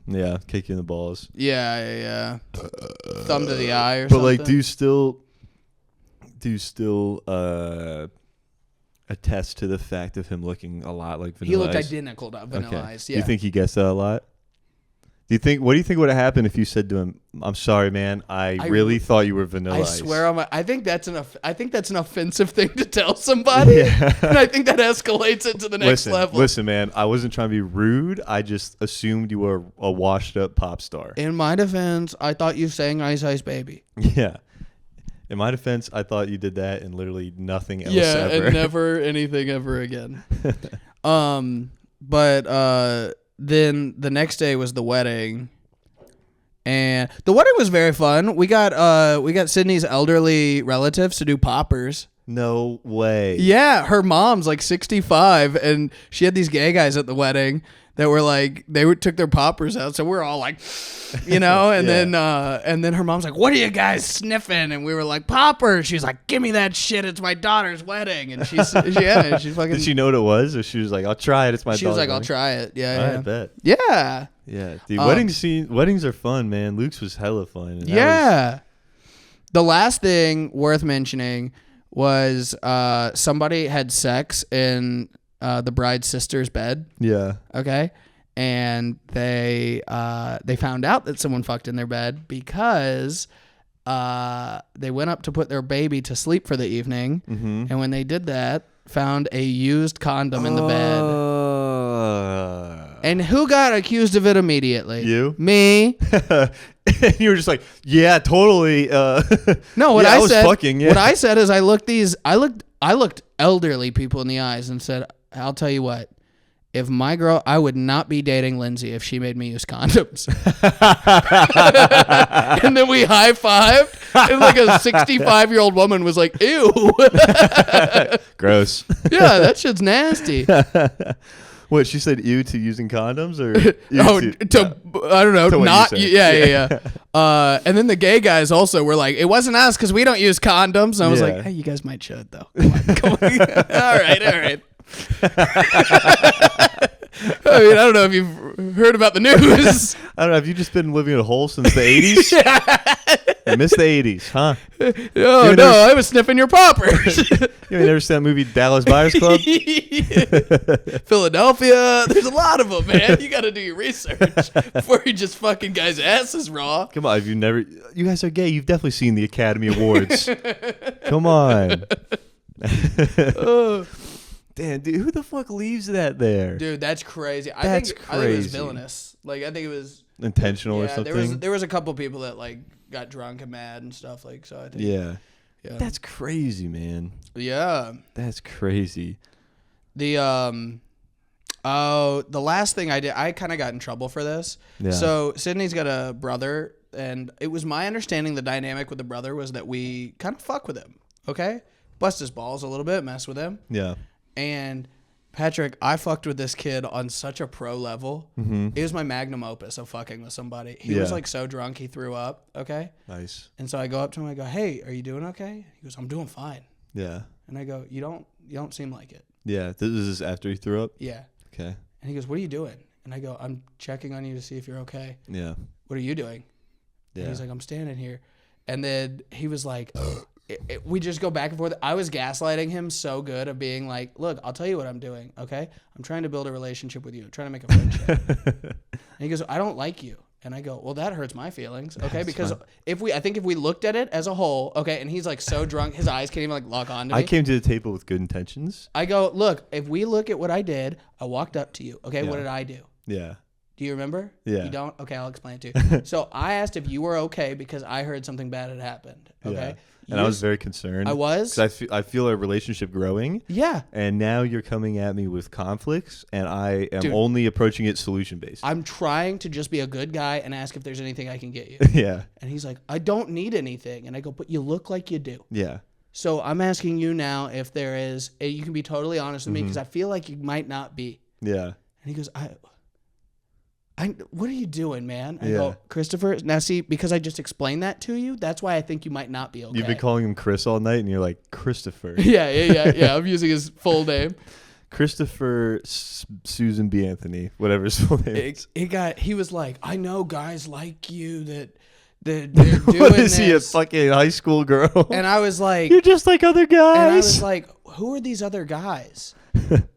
Yeah, kick you in the balls. Yeah. Thumb to the eye or something. But like, do you still attest to the fact of him looking a lot like Vanilla Ice? He looked identical to Vanilla Ice. Yeah. Do you think he guessed that a lot? What do you think would have happened if you said to him, "I'm sorry, man. I really thought you were Vanilla Ice." I swear on I think that's an offensive thing to tell somebody. Yeah. And I think that escalates it to the next level. Listen, man. I wasn't trying to be rude. I just assumed you were a washed up pop star. In my defense, I thought you sang Ice Ice Baby. Yeah. In my defense, I thought you did that and literally nothing else ever. Yeah, and never anything ever again. Then the next day was the wedding, and the wedding was very fun. We got Sydney's elderly relatives to do poppers. No way. Yeah, her mom's like 65, and she had these gay guys at the wedding that were like took their poppers out, so we're all like, and yeah. then her mom's like, "What are you guys sniffing?" And we were like, "Poppers." She's like, "Give me that shit. It's my daughter's wedding." And she fucking. Did she know what it was, or she was like, "I'll try it. It's my daughter's." She was like, "I'll try it." Yeah, I bet. Yeah. Yeah, dude. Weddings are fun, man. Luke's was hella fun. Yeah. The last thing worth mentioning was somebody had sex in the bride's sister's bed. Yeah. Okay. And they found out that someone fucked in their bed because they went up to put their baby to sleep for the evening, and when they did that, found a used condom in the bed. And who got accused of it immediately? You? Me. And you were just like, yeah, totally. No, what I said. Fucking, yeah. What I said is I looked elderly people in the eyes and said, I'll tell you what. If my girl, I would not be dating Lindsay if she made me use condoms. And then we high-fived, and like a 65-year-old woman was like, ew. Gross. Yeah, that shit's nasty. What, she said ew to using condoms? Or I don't know, to not, yeah. And then the gay guys also were like, it wasn't us because we don't use condoms. And I was like, hey, you guys might should, though. Come on. All right. I mean, I don't know if you've heard about the news. I don't know. Have you just been living in a hole since the 80s? You missed the 80s, huh? No, I was sniffing your poppers. You never seen that movie Dallas Buyers Club? Philadelphia. There's a lot of them, man. You got to do your research before you just fucking guys' asses raw. Come on, you guys are gay. You've definitely seen the Academy Awards. Come on. Damn, dude, who the fuck leaves that there? Dude, that's crazy. I think it was villainous. Like, I think it was intentional or something. There was a couple people that like got drunk and mad and stuff. Like, so I think. Yeah. Yeah. That's crazy, man. Yeah. That's crazy. The the last thing I did, I kind of got in trouble for this. Yeah. So Sydney's got a brother, and it was my understanding the dynamic with the brother was that we kind of fuck with him, okay? Bust his balls a little bit, mess with him. Yeah. And Patrick, I fucked with this kid on such a pro level. Mm-hmm. It was my magnum opus of fucking with somebody. He was like so drunk he threw up, okay? Nice. And so I go up to him, I go, "Hey, are you doing okay?" He goes, "I'm doing fine." Yeah. And I go, You don't seem like it." Yeah. This is after he threw up? Yeah. Okay. And he goes, "What are you doing?" And I go, "I'm checking on you to see if you're okay." Yeah. "What are you doing?" Yeah. And he's like, "I'm standing here." And then he was like, we just go back and forth. I was gaslighting him so good of being like, "Look, I'll tell you what I'm doing, okay? I'm trying to build a relationship with you. I'm trying to make a friendship." And he goes, "I don't like you." And I go, "Well, that hurts my feelings, okay? That's Because fine. I think if we looked at it as a whole, okay, and he's like so drunk, his eyes can't even like lock onto me. I came to the table with good intentions. I go, "Look, if we look at what I did, I walked up to you, okay? Yeah. What did I do? Yeah. Do you remember?" Yeah. You don't? Okay, I'll explain it to you. So I asked if you were okay because I heard something bad had happened. Okay. Yeah. And I was very concerned. I was? Because I feel our relationship growing. Yeah. And now you're coming at me with conflicts, and I am Dude. only approaching it solution-based. I'm trying to just be a good guy and ask if there's anything I can get you. Yeah. And he's like, "I don't need anything." And I go, "But you look like you do." Yeah. So I'm asking you now if there is, you can be totally honest with me because I feel like you might not be. Yeah. And he goes, "What are you doing, man?" I Yeah. go, "Christopher." Now, see, because I just explained that to you, that's why I think you might not be okay. You've been calling him Chris all night, and you're like, Christopher. Yeah. I'm using his full name. Christopher Susan B. Anthony, whatever his full name is. He was like, "I know guys like you that they're doing What is he, a this." fucking high school girl? And I was like, You're just like other guys. and I was like, "Who are these other guys?"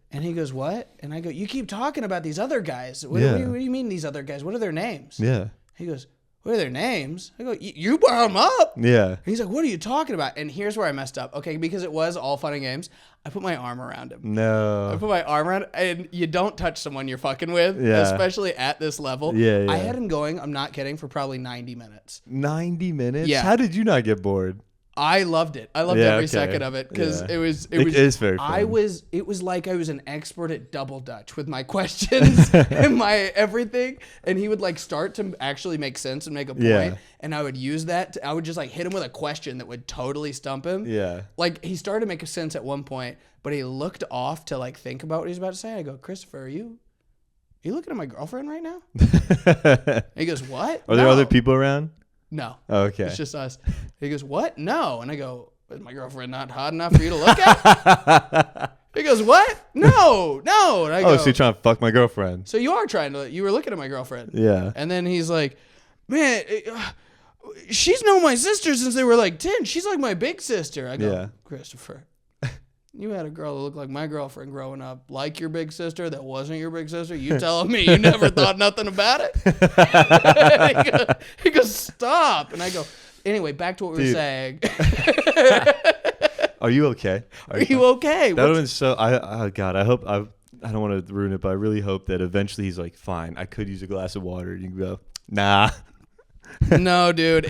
And he goes, "What?" And I go, "You keep talking about these other guys. What do you mean these other guys? What are their names?" Yeah. He goes, "What are their names?" I go, "You brought them up." Yeah. And he's like, "What are you talking about?" And here's where I messed up. Okay, because it was all fun and games. I put my arm around him. No. I put my arm around, and you don't touch someone you're fucking with, Yeah. especially at this level. Yeah. I had him going, I'm not kidding, for probably 90 minutes. 90 minutes? Yeah. How did you not get bored? I loved it. I loved Yeah, every okay. second of it because Yeah. it was. It is very fun. It was like I was an expert at double dutch with my questions and my everything, and he would like start to actually make sense and make a point, Yeah. and I would use that. I would just like hit him with a question that would totally stump him. Yeah. Like he started to make sense at one point, but he looked off to like think about what he was about to say. I go, "Christopher, are you looking at my girlfriend right now?" And he goes, "What? Are there No." other people around? No. Oh, okay. It's just us. He goes, "What? No." And I go, "Is my girlfriend not hot enough for you to look at?" He goes, "What? No. And I go, So you're trying to fuck my girlfriend? "So you were looking at my girlfriend." Yeah. And then he's like, "Man, she's known my sister since they were like 10. She's like my big sister." I go, Yeah. "Christopher, you had a girl that looked like my girlfriend growing up, like your big sister that wasn't your big sister. You telling me you never thought nothing about it?" He goes, "Stop." And I go, "Anyway, back to what we were saying." Are you okay? Are you okay? That would have been so. Oh God, I hope I don't want to ruin it, but I really hope that eventually he's like, "Fine, I could use a glass of water." And you can go, "Nah." No, dude.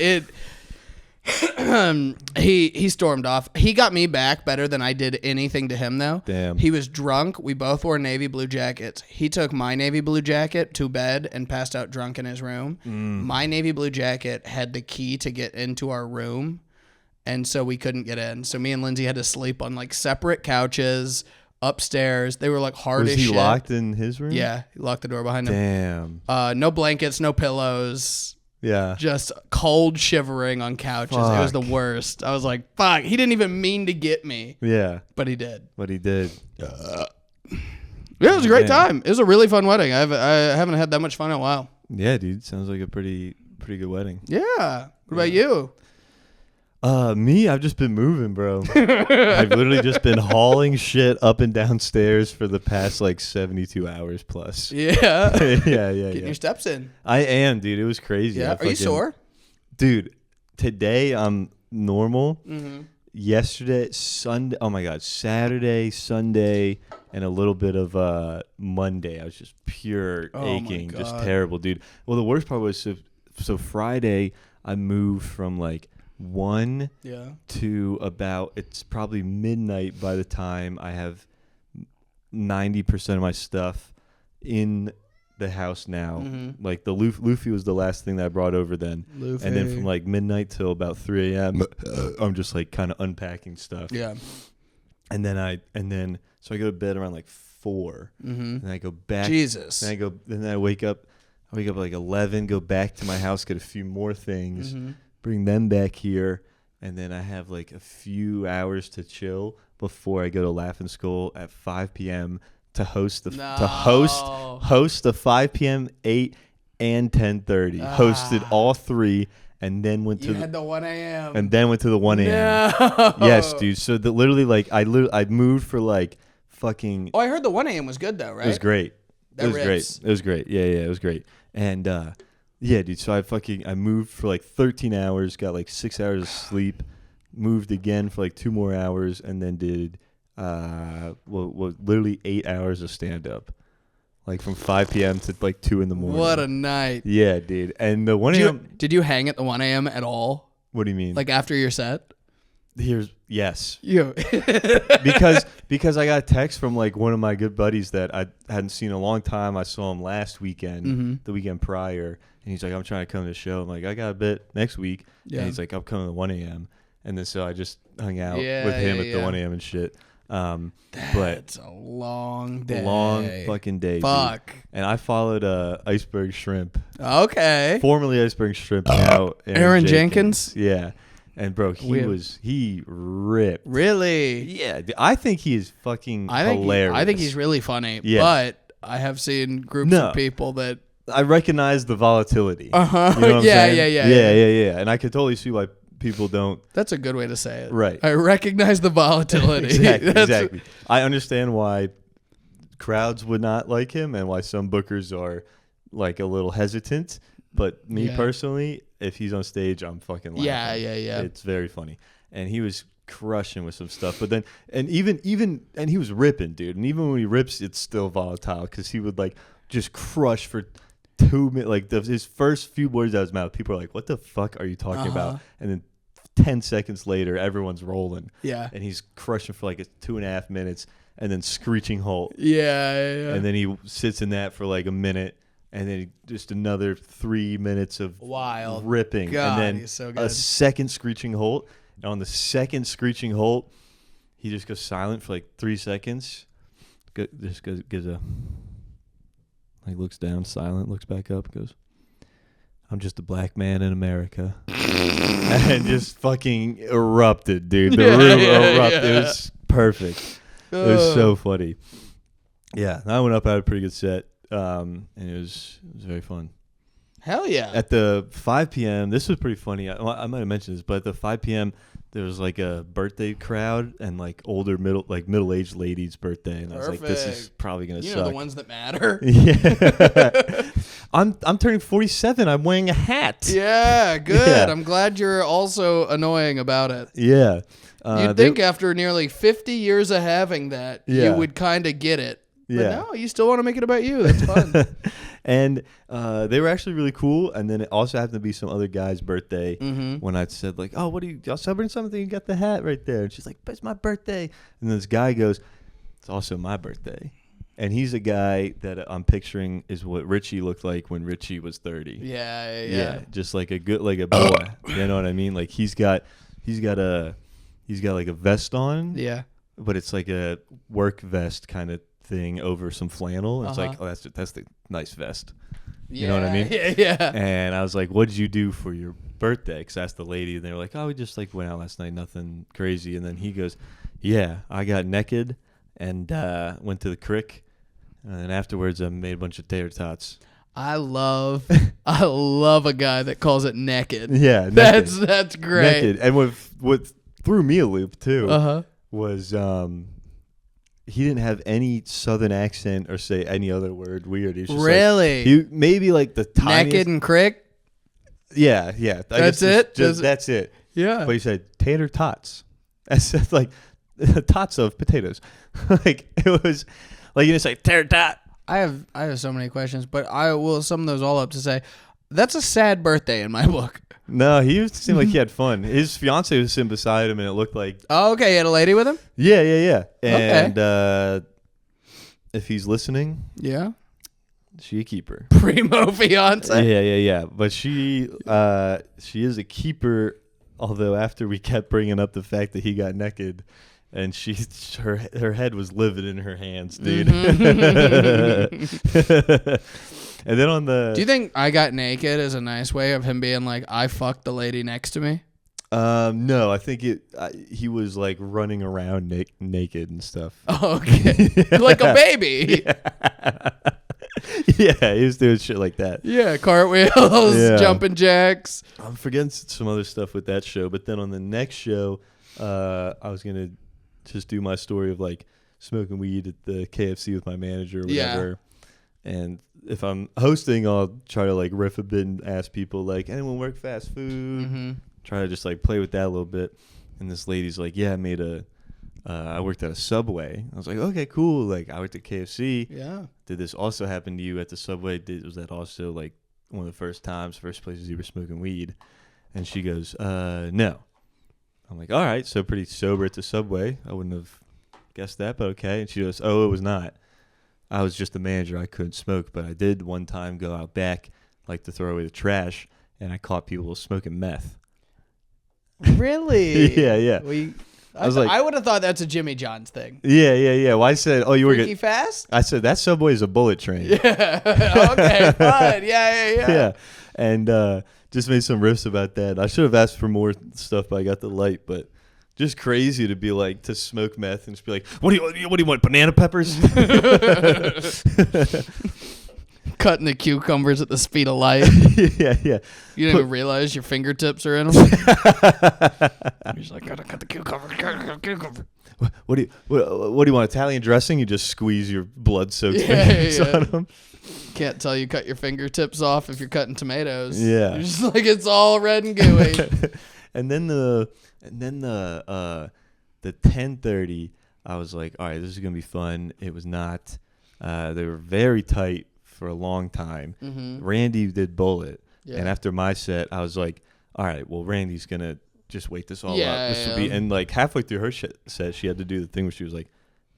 He stormed off. He got me back better than I did anything to him, though. Damn. He was drunk. We both wore navy blue jackets. He took my navy blue jacket to bed and passed out drunk in his room. My navy blue jacket had the key to get into our room, and so we couldn't get in. So me and Lindsay had to sleep on like separate couches upstairs. They were like hard Was as he shit. locked in his room? Yeah, he locked the door behind him. Damn. No blankets, no pillows. Yeah. Just cold shivering on couches. It was the worst. I was like, fuck. He didn't even mean to get me. Yeah. But he did. What he did. Yeah, it was a great time. It was a really fun wedding. I haven't had that much fun in a while. Yeah, dude. Sounds like a pretty good wedding. Yeah. What about you? Me, I've just been moving, bro. I've literally just been hauling shit up and down stairs for the past like 72 hours plus. Yeah. yeah. Getting your steps in. I am, dude. It was crazy. Yeah. Are you sore? Dude, today I'm normal. Mm-hmm. Yesterday, Sunday, oh my God, Saturday, Sunday, and a little bit of Monday. I was just pure aching, just terrible, dude. Well, the worst part was so Friday, I moved from like 1 Yeah. to about, it's probably midnight by the time I have 90% of my stuff in the house now. Mm-hmm. Like the Luffy was the last thing that I brought over then. Luffy. And then from like midnight till about 3 a.m. I'm just like kind of unpacking stuff. Yeah. And then so I go to bed around like 4. Mm-hmm. And I go back. Jesus. Then I wake up at like 11, go back to my house, get a few more things, Mm-hmm. bring them back here, and then I have like a few hours to chill before I go to Laughing Skull at 5 p.m. to host the host the 5 p.m., 8, and 10:30. Hosted all 3, and then went to the 1 a.m. and then went to the 1 a.m. No. Yes, dude. So literally, like I moved for like fucking. Oh, I heard the 1 a.m. was good though, right? It was great. That it was rips. great. It was great. Yeah, it was great. And yeah, dude. So I moved for like 13 hours, got like 6 hours of sleep, moved again for like 2 more hours, and then did literally 8 hours of stand up, like from 5 p.m. to like 2 in the morning. What a night. Yeah, dude. And the 1 a.m. Did you hang at the 1 a.m. at all? What do you mean? Like after your set? Yes. You. because I got a text from like one of my good buddies that I hadn't seen in a long time. I saw him last weekend, the weekend prior, and he's like, "I'm trying to come to the show." I'm like, "I got a bit next week." Yeah. And he's like, "I'm coming at 1 a.m." And then so I just hung out with him at the 1 a.m. and shit. That's a long day. Long fucking day. Fuck. Dude. And I followed Iceberg Shrimp. Okay. Formerly Iceberg Shrimp, now Aaron Jenkins? Yeah. And bro, he ripped. Really? Yeah, I think he is fucking hilarious. I think he's really funny. Yeah. But I have seen groups of people that I recognize the volatility. Uh-huh. You know what I'm saying? Yeah. And I could totally see why people don't. That's a good way to say it. Right. I recognize the volatility. Exactly. I understand why crowds would not like him and why some bookers are like a little hesitant. But me personally, if he's on stage, I'm fucking laughing. Yeah. It's very funny. And he was crushing with some stuff. But then, and he was ripping, dude. And even when he rips, it's still volatile because he would like just crush for 2 minutes. Like his first few words out of his mouth, people are like, "What the fuck are you talking about?" And then 10 seconds later, everyone's rolling. Yeah. And he's crushing for like 2.5 minutes and then screeching halt. Yeah. And then he sits in that for like a minute. And then just another 3 minutes of wild ripping. God, and then he's so good. A second screeching halt. And on the second screeching halt, he just goes silent for like 3 seconds. Just gives a, like, looks down, silent, looks back up, goes, "I'm just a black man in America." And just fucking erupted, dude. The room erupted. It was perfect. It was so funny. Yeah, I went up, I had a pretty good set. And it was very fun. Hell yeah. At the 5 p.m., this was pretty funny. I might have mentioned this, but at the 5 p.m., there was like a birthday crowd and like middle-aged ladies' birthday, and I was like, "This is probably gonna suck." You know, the ones that matter. Yeah. I'm turning 47. I'm wearing a hat. Yeah, good. Yeah. I'm glad you're also annoying about it. Yeah. You'd think after nearly 50 years of having that, you would kind of get it. But no, you still want to make it about you. That's fun. And they were actually really cool. And then it also happened to be some other guy's birthday when I said, like, "Oh, what are y'all celebrating something? You got the hat right there." And she's like, "But it's my birthday." And this guy goes, "It's also my birthday." And he's a guy that I'm picturing is what Richie looked like when Richie was 30. Yeah. Just like a boy. You know what I mean? Like he's got like a vest on. Yeah. But it's like a work vest kind of thing over some flannel. And it's like, "Oh, that's the nice vest." You know what I mean? Yeah. And I was like, "What'd you do for your birthday?" Because I asked the lady, and they were like, "Oh, we just like went out last night, nothing crazy." And then he goes, "Yeah, I got naked and went to the crick, and then afterwards I made a bunch of tater tots." I love a guy that calls it naked. Yeah, naked. That's great. Naked. And what threw me a loop too was he didn't have any southern accent or say any other word weird. He was just really? Like, he maybe like the tiniest. Naked and crick? Yeah. That's it? That's it. Yeah. But he said tater tots. That's like tots of potatoes. Like it was like you didn't say tater tot. I have so many questions, but I will sum those all up to say that's a sad birthday in my book. No, seemed like he had fun. His fiance was sitting beside him, and it looked like. Oh, okay. You had a lady with him? Yeah. And Okay. If he's listening, Yeah. she a keeper. Primo fiance. Yeah. But she is a keeper. Although after we kept bringing up the fact that he got naked, and her head was livid in her hands, dude. And then Do you think I got naked is a nice way of him being like, I fucked the lady next to me? No, I think he was like running around naked and stuff. Oh, okay. Like a baby. Yeah, he was doing shit like that. Yeah, cartwheels, jumping jacks. I'm forgetting some other stuff with that show, but then on the next show, I was gonna just do my story of like smoking weed at the KFC with my manager or whatever. Yeah. And if I'm hosting, I'll try to like riff a bit and ask people like, anyone work fast food? Mm-hmm. Try to just like play with that a little bit. And this lady's like, yeah, I worked at a Subway. I was like, okay, cool. Like I worked at KFC. Yeah. Did this also happen to you at the Subway? Was that also like one of the first places you were smoking weed? And she goes, no. I'm like, all right, so pretty sober at the Subway. I wouldn't have guessed that, but okay. And she goes, oh, it was not. I was just the manager. I couldn't smoke, but I did one time go out back, like to throw away the trash, and I caught people smoking meth. Really? Yeah. I would have thought that's a Jimmy John's thing. Yeah. Well, I said, oh, you were Freaky fast? I said, that Subway is a bullet train. Yeah. Okay, fine. Yeah. Yeah. And just made some riffs about that. I should have asked for more stuff, but I got the light. But just crazy to be like, to smoke meth and just be like, what do you want, banana peppers? Cutting the cucumbers at the speed of light. Yeah. You didn't even realize your fingertips are in them. He's like, gotta cut the cucumber. What do you want? Italian dressing? You just squeeze your blood-soaked fingers on them. Can't tell you cut your fingertips off if you're cutting tomatoes. Yeah, you're just like it's all red and gooey. and then the 10:30, I was like, all right, this is gonna be fun. It was not. They were very tight for a long time. Mm-hmm. Randy did bullet, and after my set, I was like, all right, well, Randy's gonna just wait this all up. This will be, and like halfway through her set, she had to do the thing where she was like,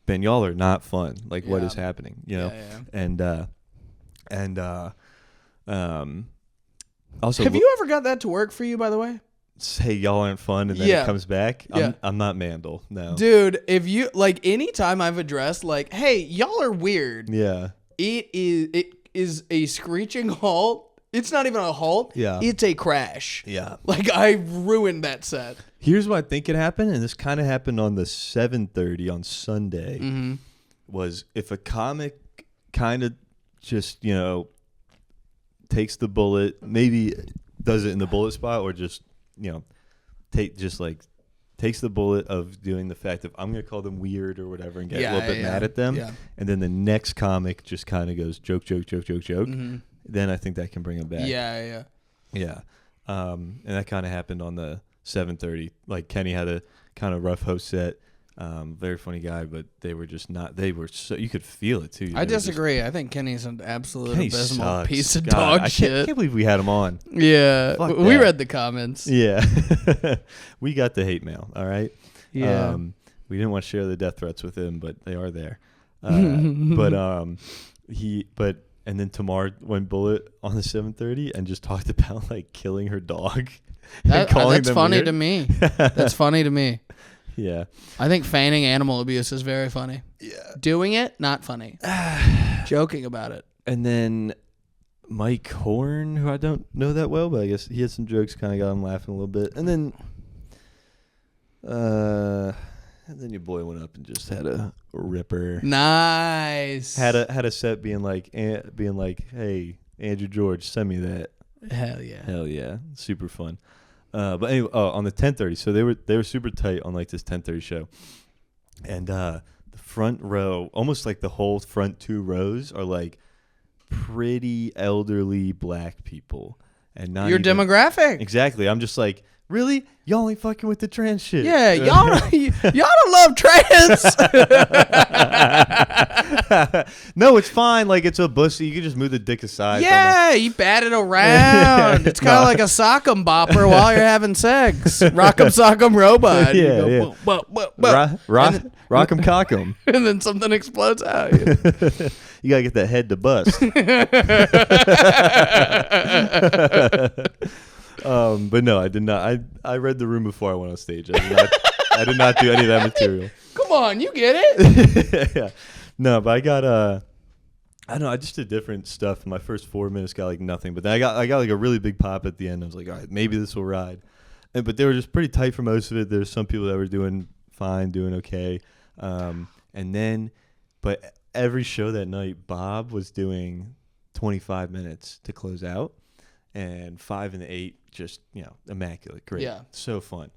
Ben, y'all are not fun. Like, what is happening? You know, and also, have you ever got that to work for you? By the way, say y'all aren't fun, and then it comes back. I'm not Mandel, no, dude. If you like, anytime I've addressed like, hey, y'all are weird. Yeah, it is a screeching halt. It's not even a halt. Yeah. It's a crash. Yeah. Like, I ruined that set. Here's what I think it happened, and this kind of happened on the 7:30 on Sunday, was if a comic kind of just, takes the bullet, maybe does it in the bullet spot, or just, takes the bullet of doing the fact of I'm going to call them weird or whatever and get a little bit mad at them. Yeah. And then the next comic just kind of goes joke. Mm-hmm. Then I think that can bring them back. Yeah. And that kind of happened on the 7:30. Like Kenny had a kind of rough host set. Very funny guy, but they were just not. They were so you could feel it too. I disagree. I think Kenny's an absolute abysmal piece of dog shit. I can't believe we had him on. Yeah, we read the comments. Yeah, we got the hate mail. All right. Yeah. We didn't want to share the death threats with him, but they are there. And then Tamar went bullet on the 7:30 and just talked about like killing her dog. That's funny to me. That's funny to me. Yeah. I think feigning animal abuse is very funny. Yeah. Doing it, not funny. Joking about it. And then Mike Horn, who I don't know that well, but I guess he had some jokes, kind of got him laughing a little bit. And then your boy went up and just had a ripper. Nice. Had a set being like, hey, Andrew George, send me that. Hell yeah. Super fun. But anyway, on the 10:30, so they were super tight on like this 10:30 show, and the front row, almost like the whole front 2 rows, are like pretty elderly black people, and not your demographic. Exactly. I'm just like, Really? Y'all ain't fucking with the trans shit. Yeah, y'all don't love trans. No, it's fine. Like, it's a bussy. You can just move the dick aside. Yeah, you bat it around. It's kind of like a sock'em bopper while you're having sex. Rock'em sock'em robot. Yeah, You yeah. go, Rock'em cock'em. and then something explodes out. You gotta get that head to bust. But no, I did not. I read the room before I went on stage. I did not do any of that material. Come on, you get it. Yeah. No, but I got I don't know. I just did different stuff. My first 4 minutes got like nothing, but then I got like a really big pop at the end. I was like, all right, maybe this will ride. But they were just pretty tight for most of it. There's some people that were doing fine, doing okay, but every show that night, Bob was doing 25 minutes to close out, and 5 and 8 just immaculate, great, so fun.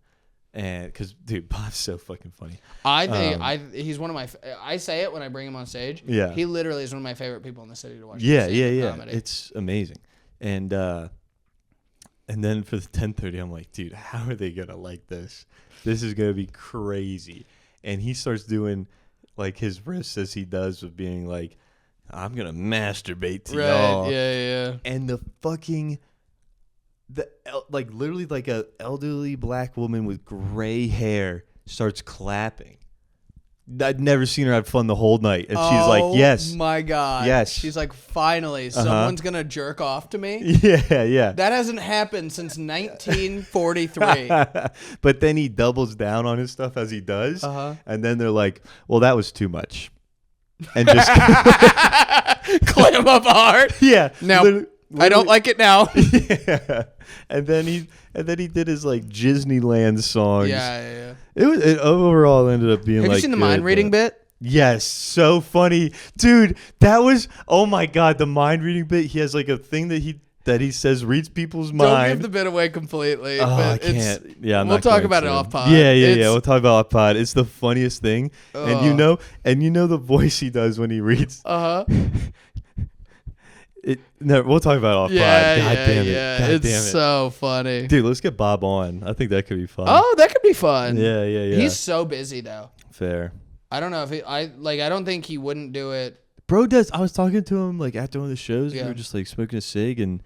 And because, dude, Bob's so fucking funny. I think he's one of my. I say it when I bring him on stage. Yeah, he literally is one of my favorite people in the city to watch. Yeah. Comedy. It's amazing. And then for the 10:30, I'm like, dude, how are they gonna like this? This is gonna be crazy. And he starts doing like his riffs as he does with being like, I'm gonna masturbate to y'all. Yeah. And literally like a elderly black woman with gray hair starts clapping. I'd never seen her have fun the whole night, and she's like, "Yes, oh my god, yes." She's like, "Finally, someone's gonna jerk off to me." Yeah. That hasn't happened since 1943. But then he doubles down on his stuff as he does, and then they're like, "Well, that was too much," and just clam up hard. Yeah. Now I don't like it now. Yeah. And then he did his like Disneyland songs. Yeah. It overall ended up being. Have you seen the mind reading bit? Yes, so funny, dude. That was, oh my god, the mind reading bit. He has like a thing that he says reads people's mind. Don't give the bit away completely. Oh, but I can't. Yeah, we'll talk about it off pod. Yeah. We'll talk about it off pod. It's the funniest thing, and you know the voice he does when he reads. We'll talk about it off pod. God damn it. God it's damn it. So funny. Dude, let's get Bob on. I think that could be fun. Oh, that could be fun. Yeah. He's so busy though. Fair. I don't know if I don't think he wouldn't do it. Bro does. I was talking to him like after one of the shows. Yeah. We were just like smoking a cig, and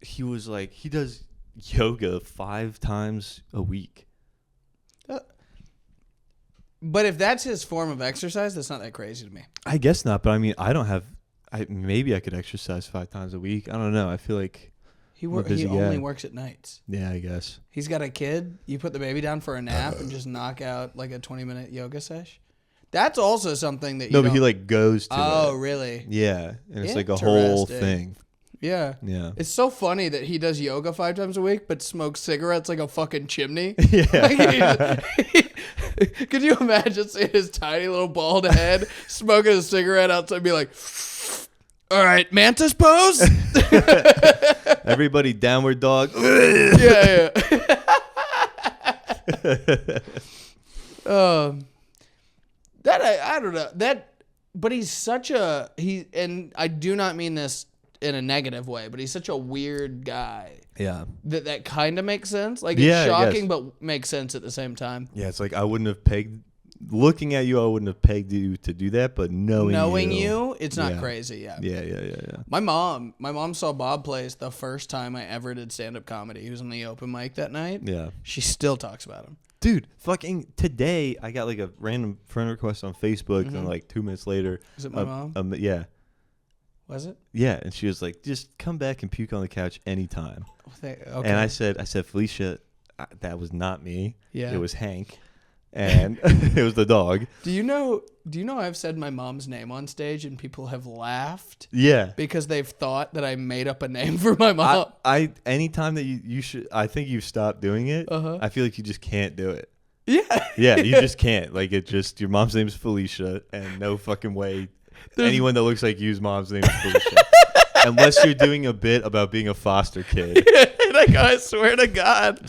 he was like, he does yoga 5 times a week. But if that's his form of exercise, that's not that crazy to me. I guess not, but I mean, maybe I could exercise 5 times a week. I don't know. I feel like he only works at nights. Yeah, I guess. He's got a kid. You put the baby down for a nap and just knock out like a 20-minute yoga sesh. That's also something that but he like goes to Oh, it. Really? Yeah, and it's like a whole thing. Yeah. It's so funny that he does yoga 5 times a week, but smokes cigarettes like a fucking chimney. Yeah. Could you imagine seeing his tiny little bald head smoking a cigarette outside and be like, all right, mantis pose? Everybody downward dog. Yeah. I don't know. But he's and I do not mean this in a negative way, but he's such a weird guy. Yeah. That kind of makes sense. Like, it's shocking, but makes sense at the same time. Yeah, it's like I wouldn't have pegged. Looking at you, I wouldn't have pegged you to do that, but knowing you, it's not crazy. Yeah. Yeah. My mom saw Bob Place the first time I ever did stand-up comedy. He was on the open mic that night. Yeah. She still talks about him. Dude, fucking today, I got like a random friend request on Facebook, and like 2 minutes later. Is it my mom? Yeah. Was it? Yeah, and she was like, just come back and puke on the couch anytime. Okay. And I said, Felicia, that was not me. Yeah. It was Hank. And it was the dog. Do you know I've said my mom's name on stage and people have laughed? Yeah. Because they've thought that I made up a name for my mom. Anytime that you should, I think you've stopped doing it. I feel like you just can't do it. Yeah. Yeah, you just can't. Like, your mom's name is Felicia, and no fucking way anyone that looks like you's mom's name is Felicia. Unless you're doing a bit about being a foster kid. Like, I swear to God.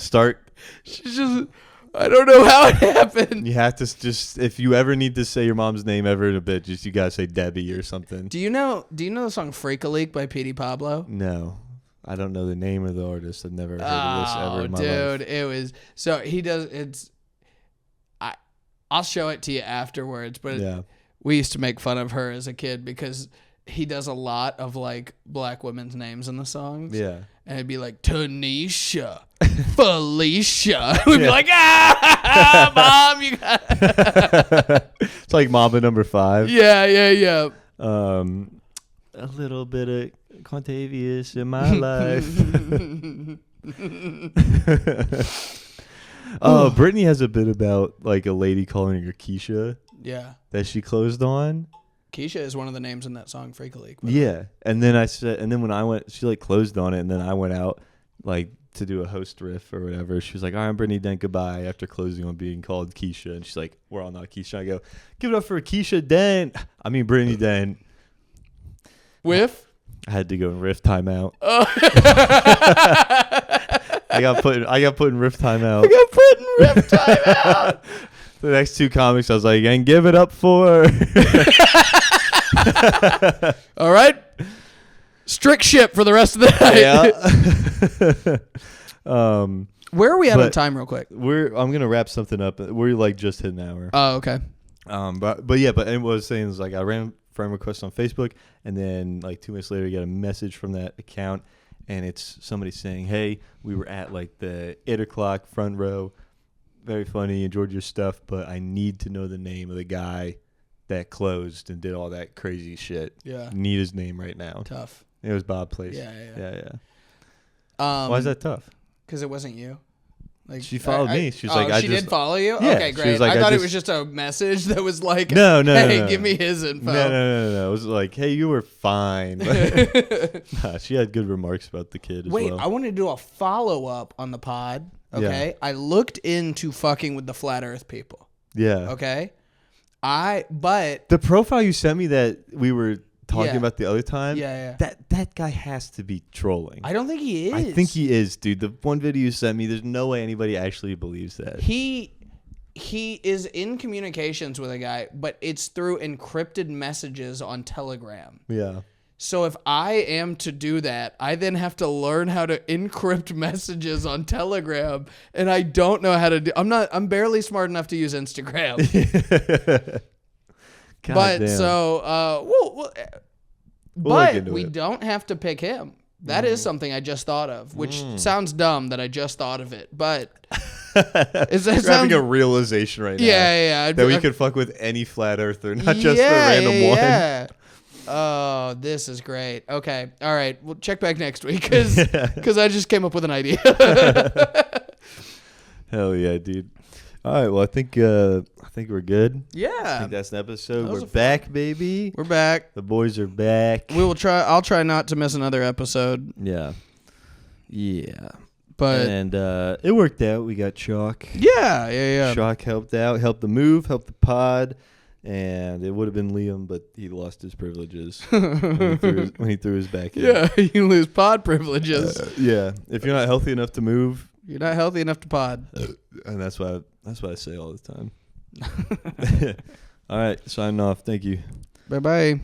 She's just... I don't know how it happened. You have to just, if you ever need to say your mom's name ever in a bit, you gotta say Debbie or something. Do you know the song "Freak a Leak" by P.D. Pablo? No. I don't know the name of the artist. I've never heard of this ever in my life. Dude, it was so he does. I'll show it to you afterwards. But we used to make fun of her as a kid because he does a lot of like black women's names in the songs. Yeah. And it'd be like Tanisha, Felicia. We'd be like, Mom, you got It's like Mama number 5. Yeah. A little bit of Contavious in my life. Brittany has a bit about like a lady calling her Keisha. Yeah. That she closed on. Keisha is one of the names in that song, Freak a League. Yeah. And then when I went, she like closed on it, and then I went out like to do a host riff or whatever. She was like, all right, Brittany Dent, goodbye, after closing on being called Keisha. And she's like, we're all not Keisha. I go, give it up for Keisha Dent. I mean, Brittany Dent. Whiff? I had to go in riff timeout. Oh. I got put in riff timeout. The next 2 comics, I was like, and give it up for. All right. Strict ship for the rest of the night. Yeah. Where are we at on time, real quick? I'm gonna wrap something up. We're like just hit an hour. Oh, okay. But what I was saying is like I ran friend request on Facebook, and then like 2 minutes later, I got a message from that account, and it's somebody saying, "Hey, we were at like the 8 o'clock front row. Very funny, enjoyed your stuff, but I need to know the name of the guy that closed and did all that crazy shit. Yeah, need his name right now." Tough. It was Bob Place. Yeah. Why is that tough? Because it wasn't you. Like she followed me. She was like, she did follow you? Yeah, okay, great. Like, I thought it was just a message that was like, no, hey, give me his info. No. It was like, hey, you were fine. Nah, she had good remarks about the kid as well. Wait, I want to do a follow-up on the pod, okay? Yeah. I looked into fucking with the flat earth people. Yeah. Okay? But the profile you sent me that we were talking about the other time, that guy has to be trolling. I don't think he is. I think he is, dude. The one video you sent me, there's no way anybody actually believes that. He is in communications with a guy, but it's through encrypted messages on Telegram. Yeah. So if I am to do that, I then have to learn how to encrypt messages on Telegram, and I don't know how to do. I'm barely smart enough to use Instagram. But damn. So, but we don't have to pick him. That is something I just thought of, which sounds dumb that I just thought of it, but you're having a realization right now. Yeah. That we could fuck with any flat earther, not just the random one. Yeah. Oh, this is great. Okay. All right. We'll check back next week because I just came up with an idea. Hell yeah, dude. All right, well, I think we're good. Yeah. I think that's an episode. We're back, baby. We're back. The boys are back. I'll try not to miss another episode. Yeah. But it worked out. We got Chalk. Yeah. Chalk helped out, helped the move, helped the pod, and it would have been Liam, but he lost his privileges when he threw his back in. Yeah, you lose pod privileges. Yeah. If you're not healthy enough to move, you're not healthy enough to pod. And that's what I say all the time. All right, signing off. Thank you. Bye-bye.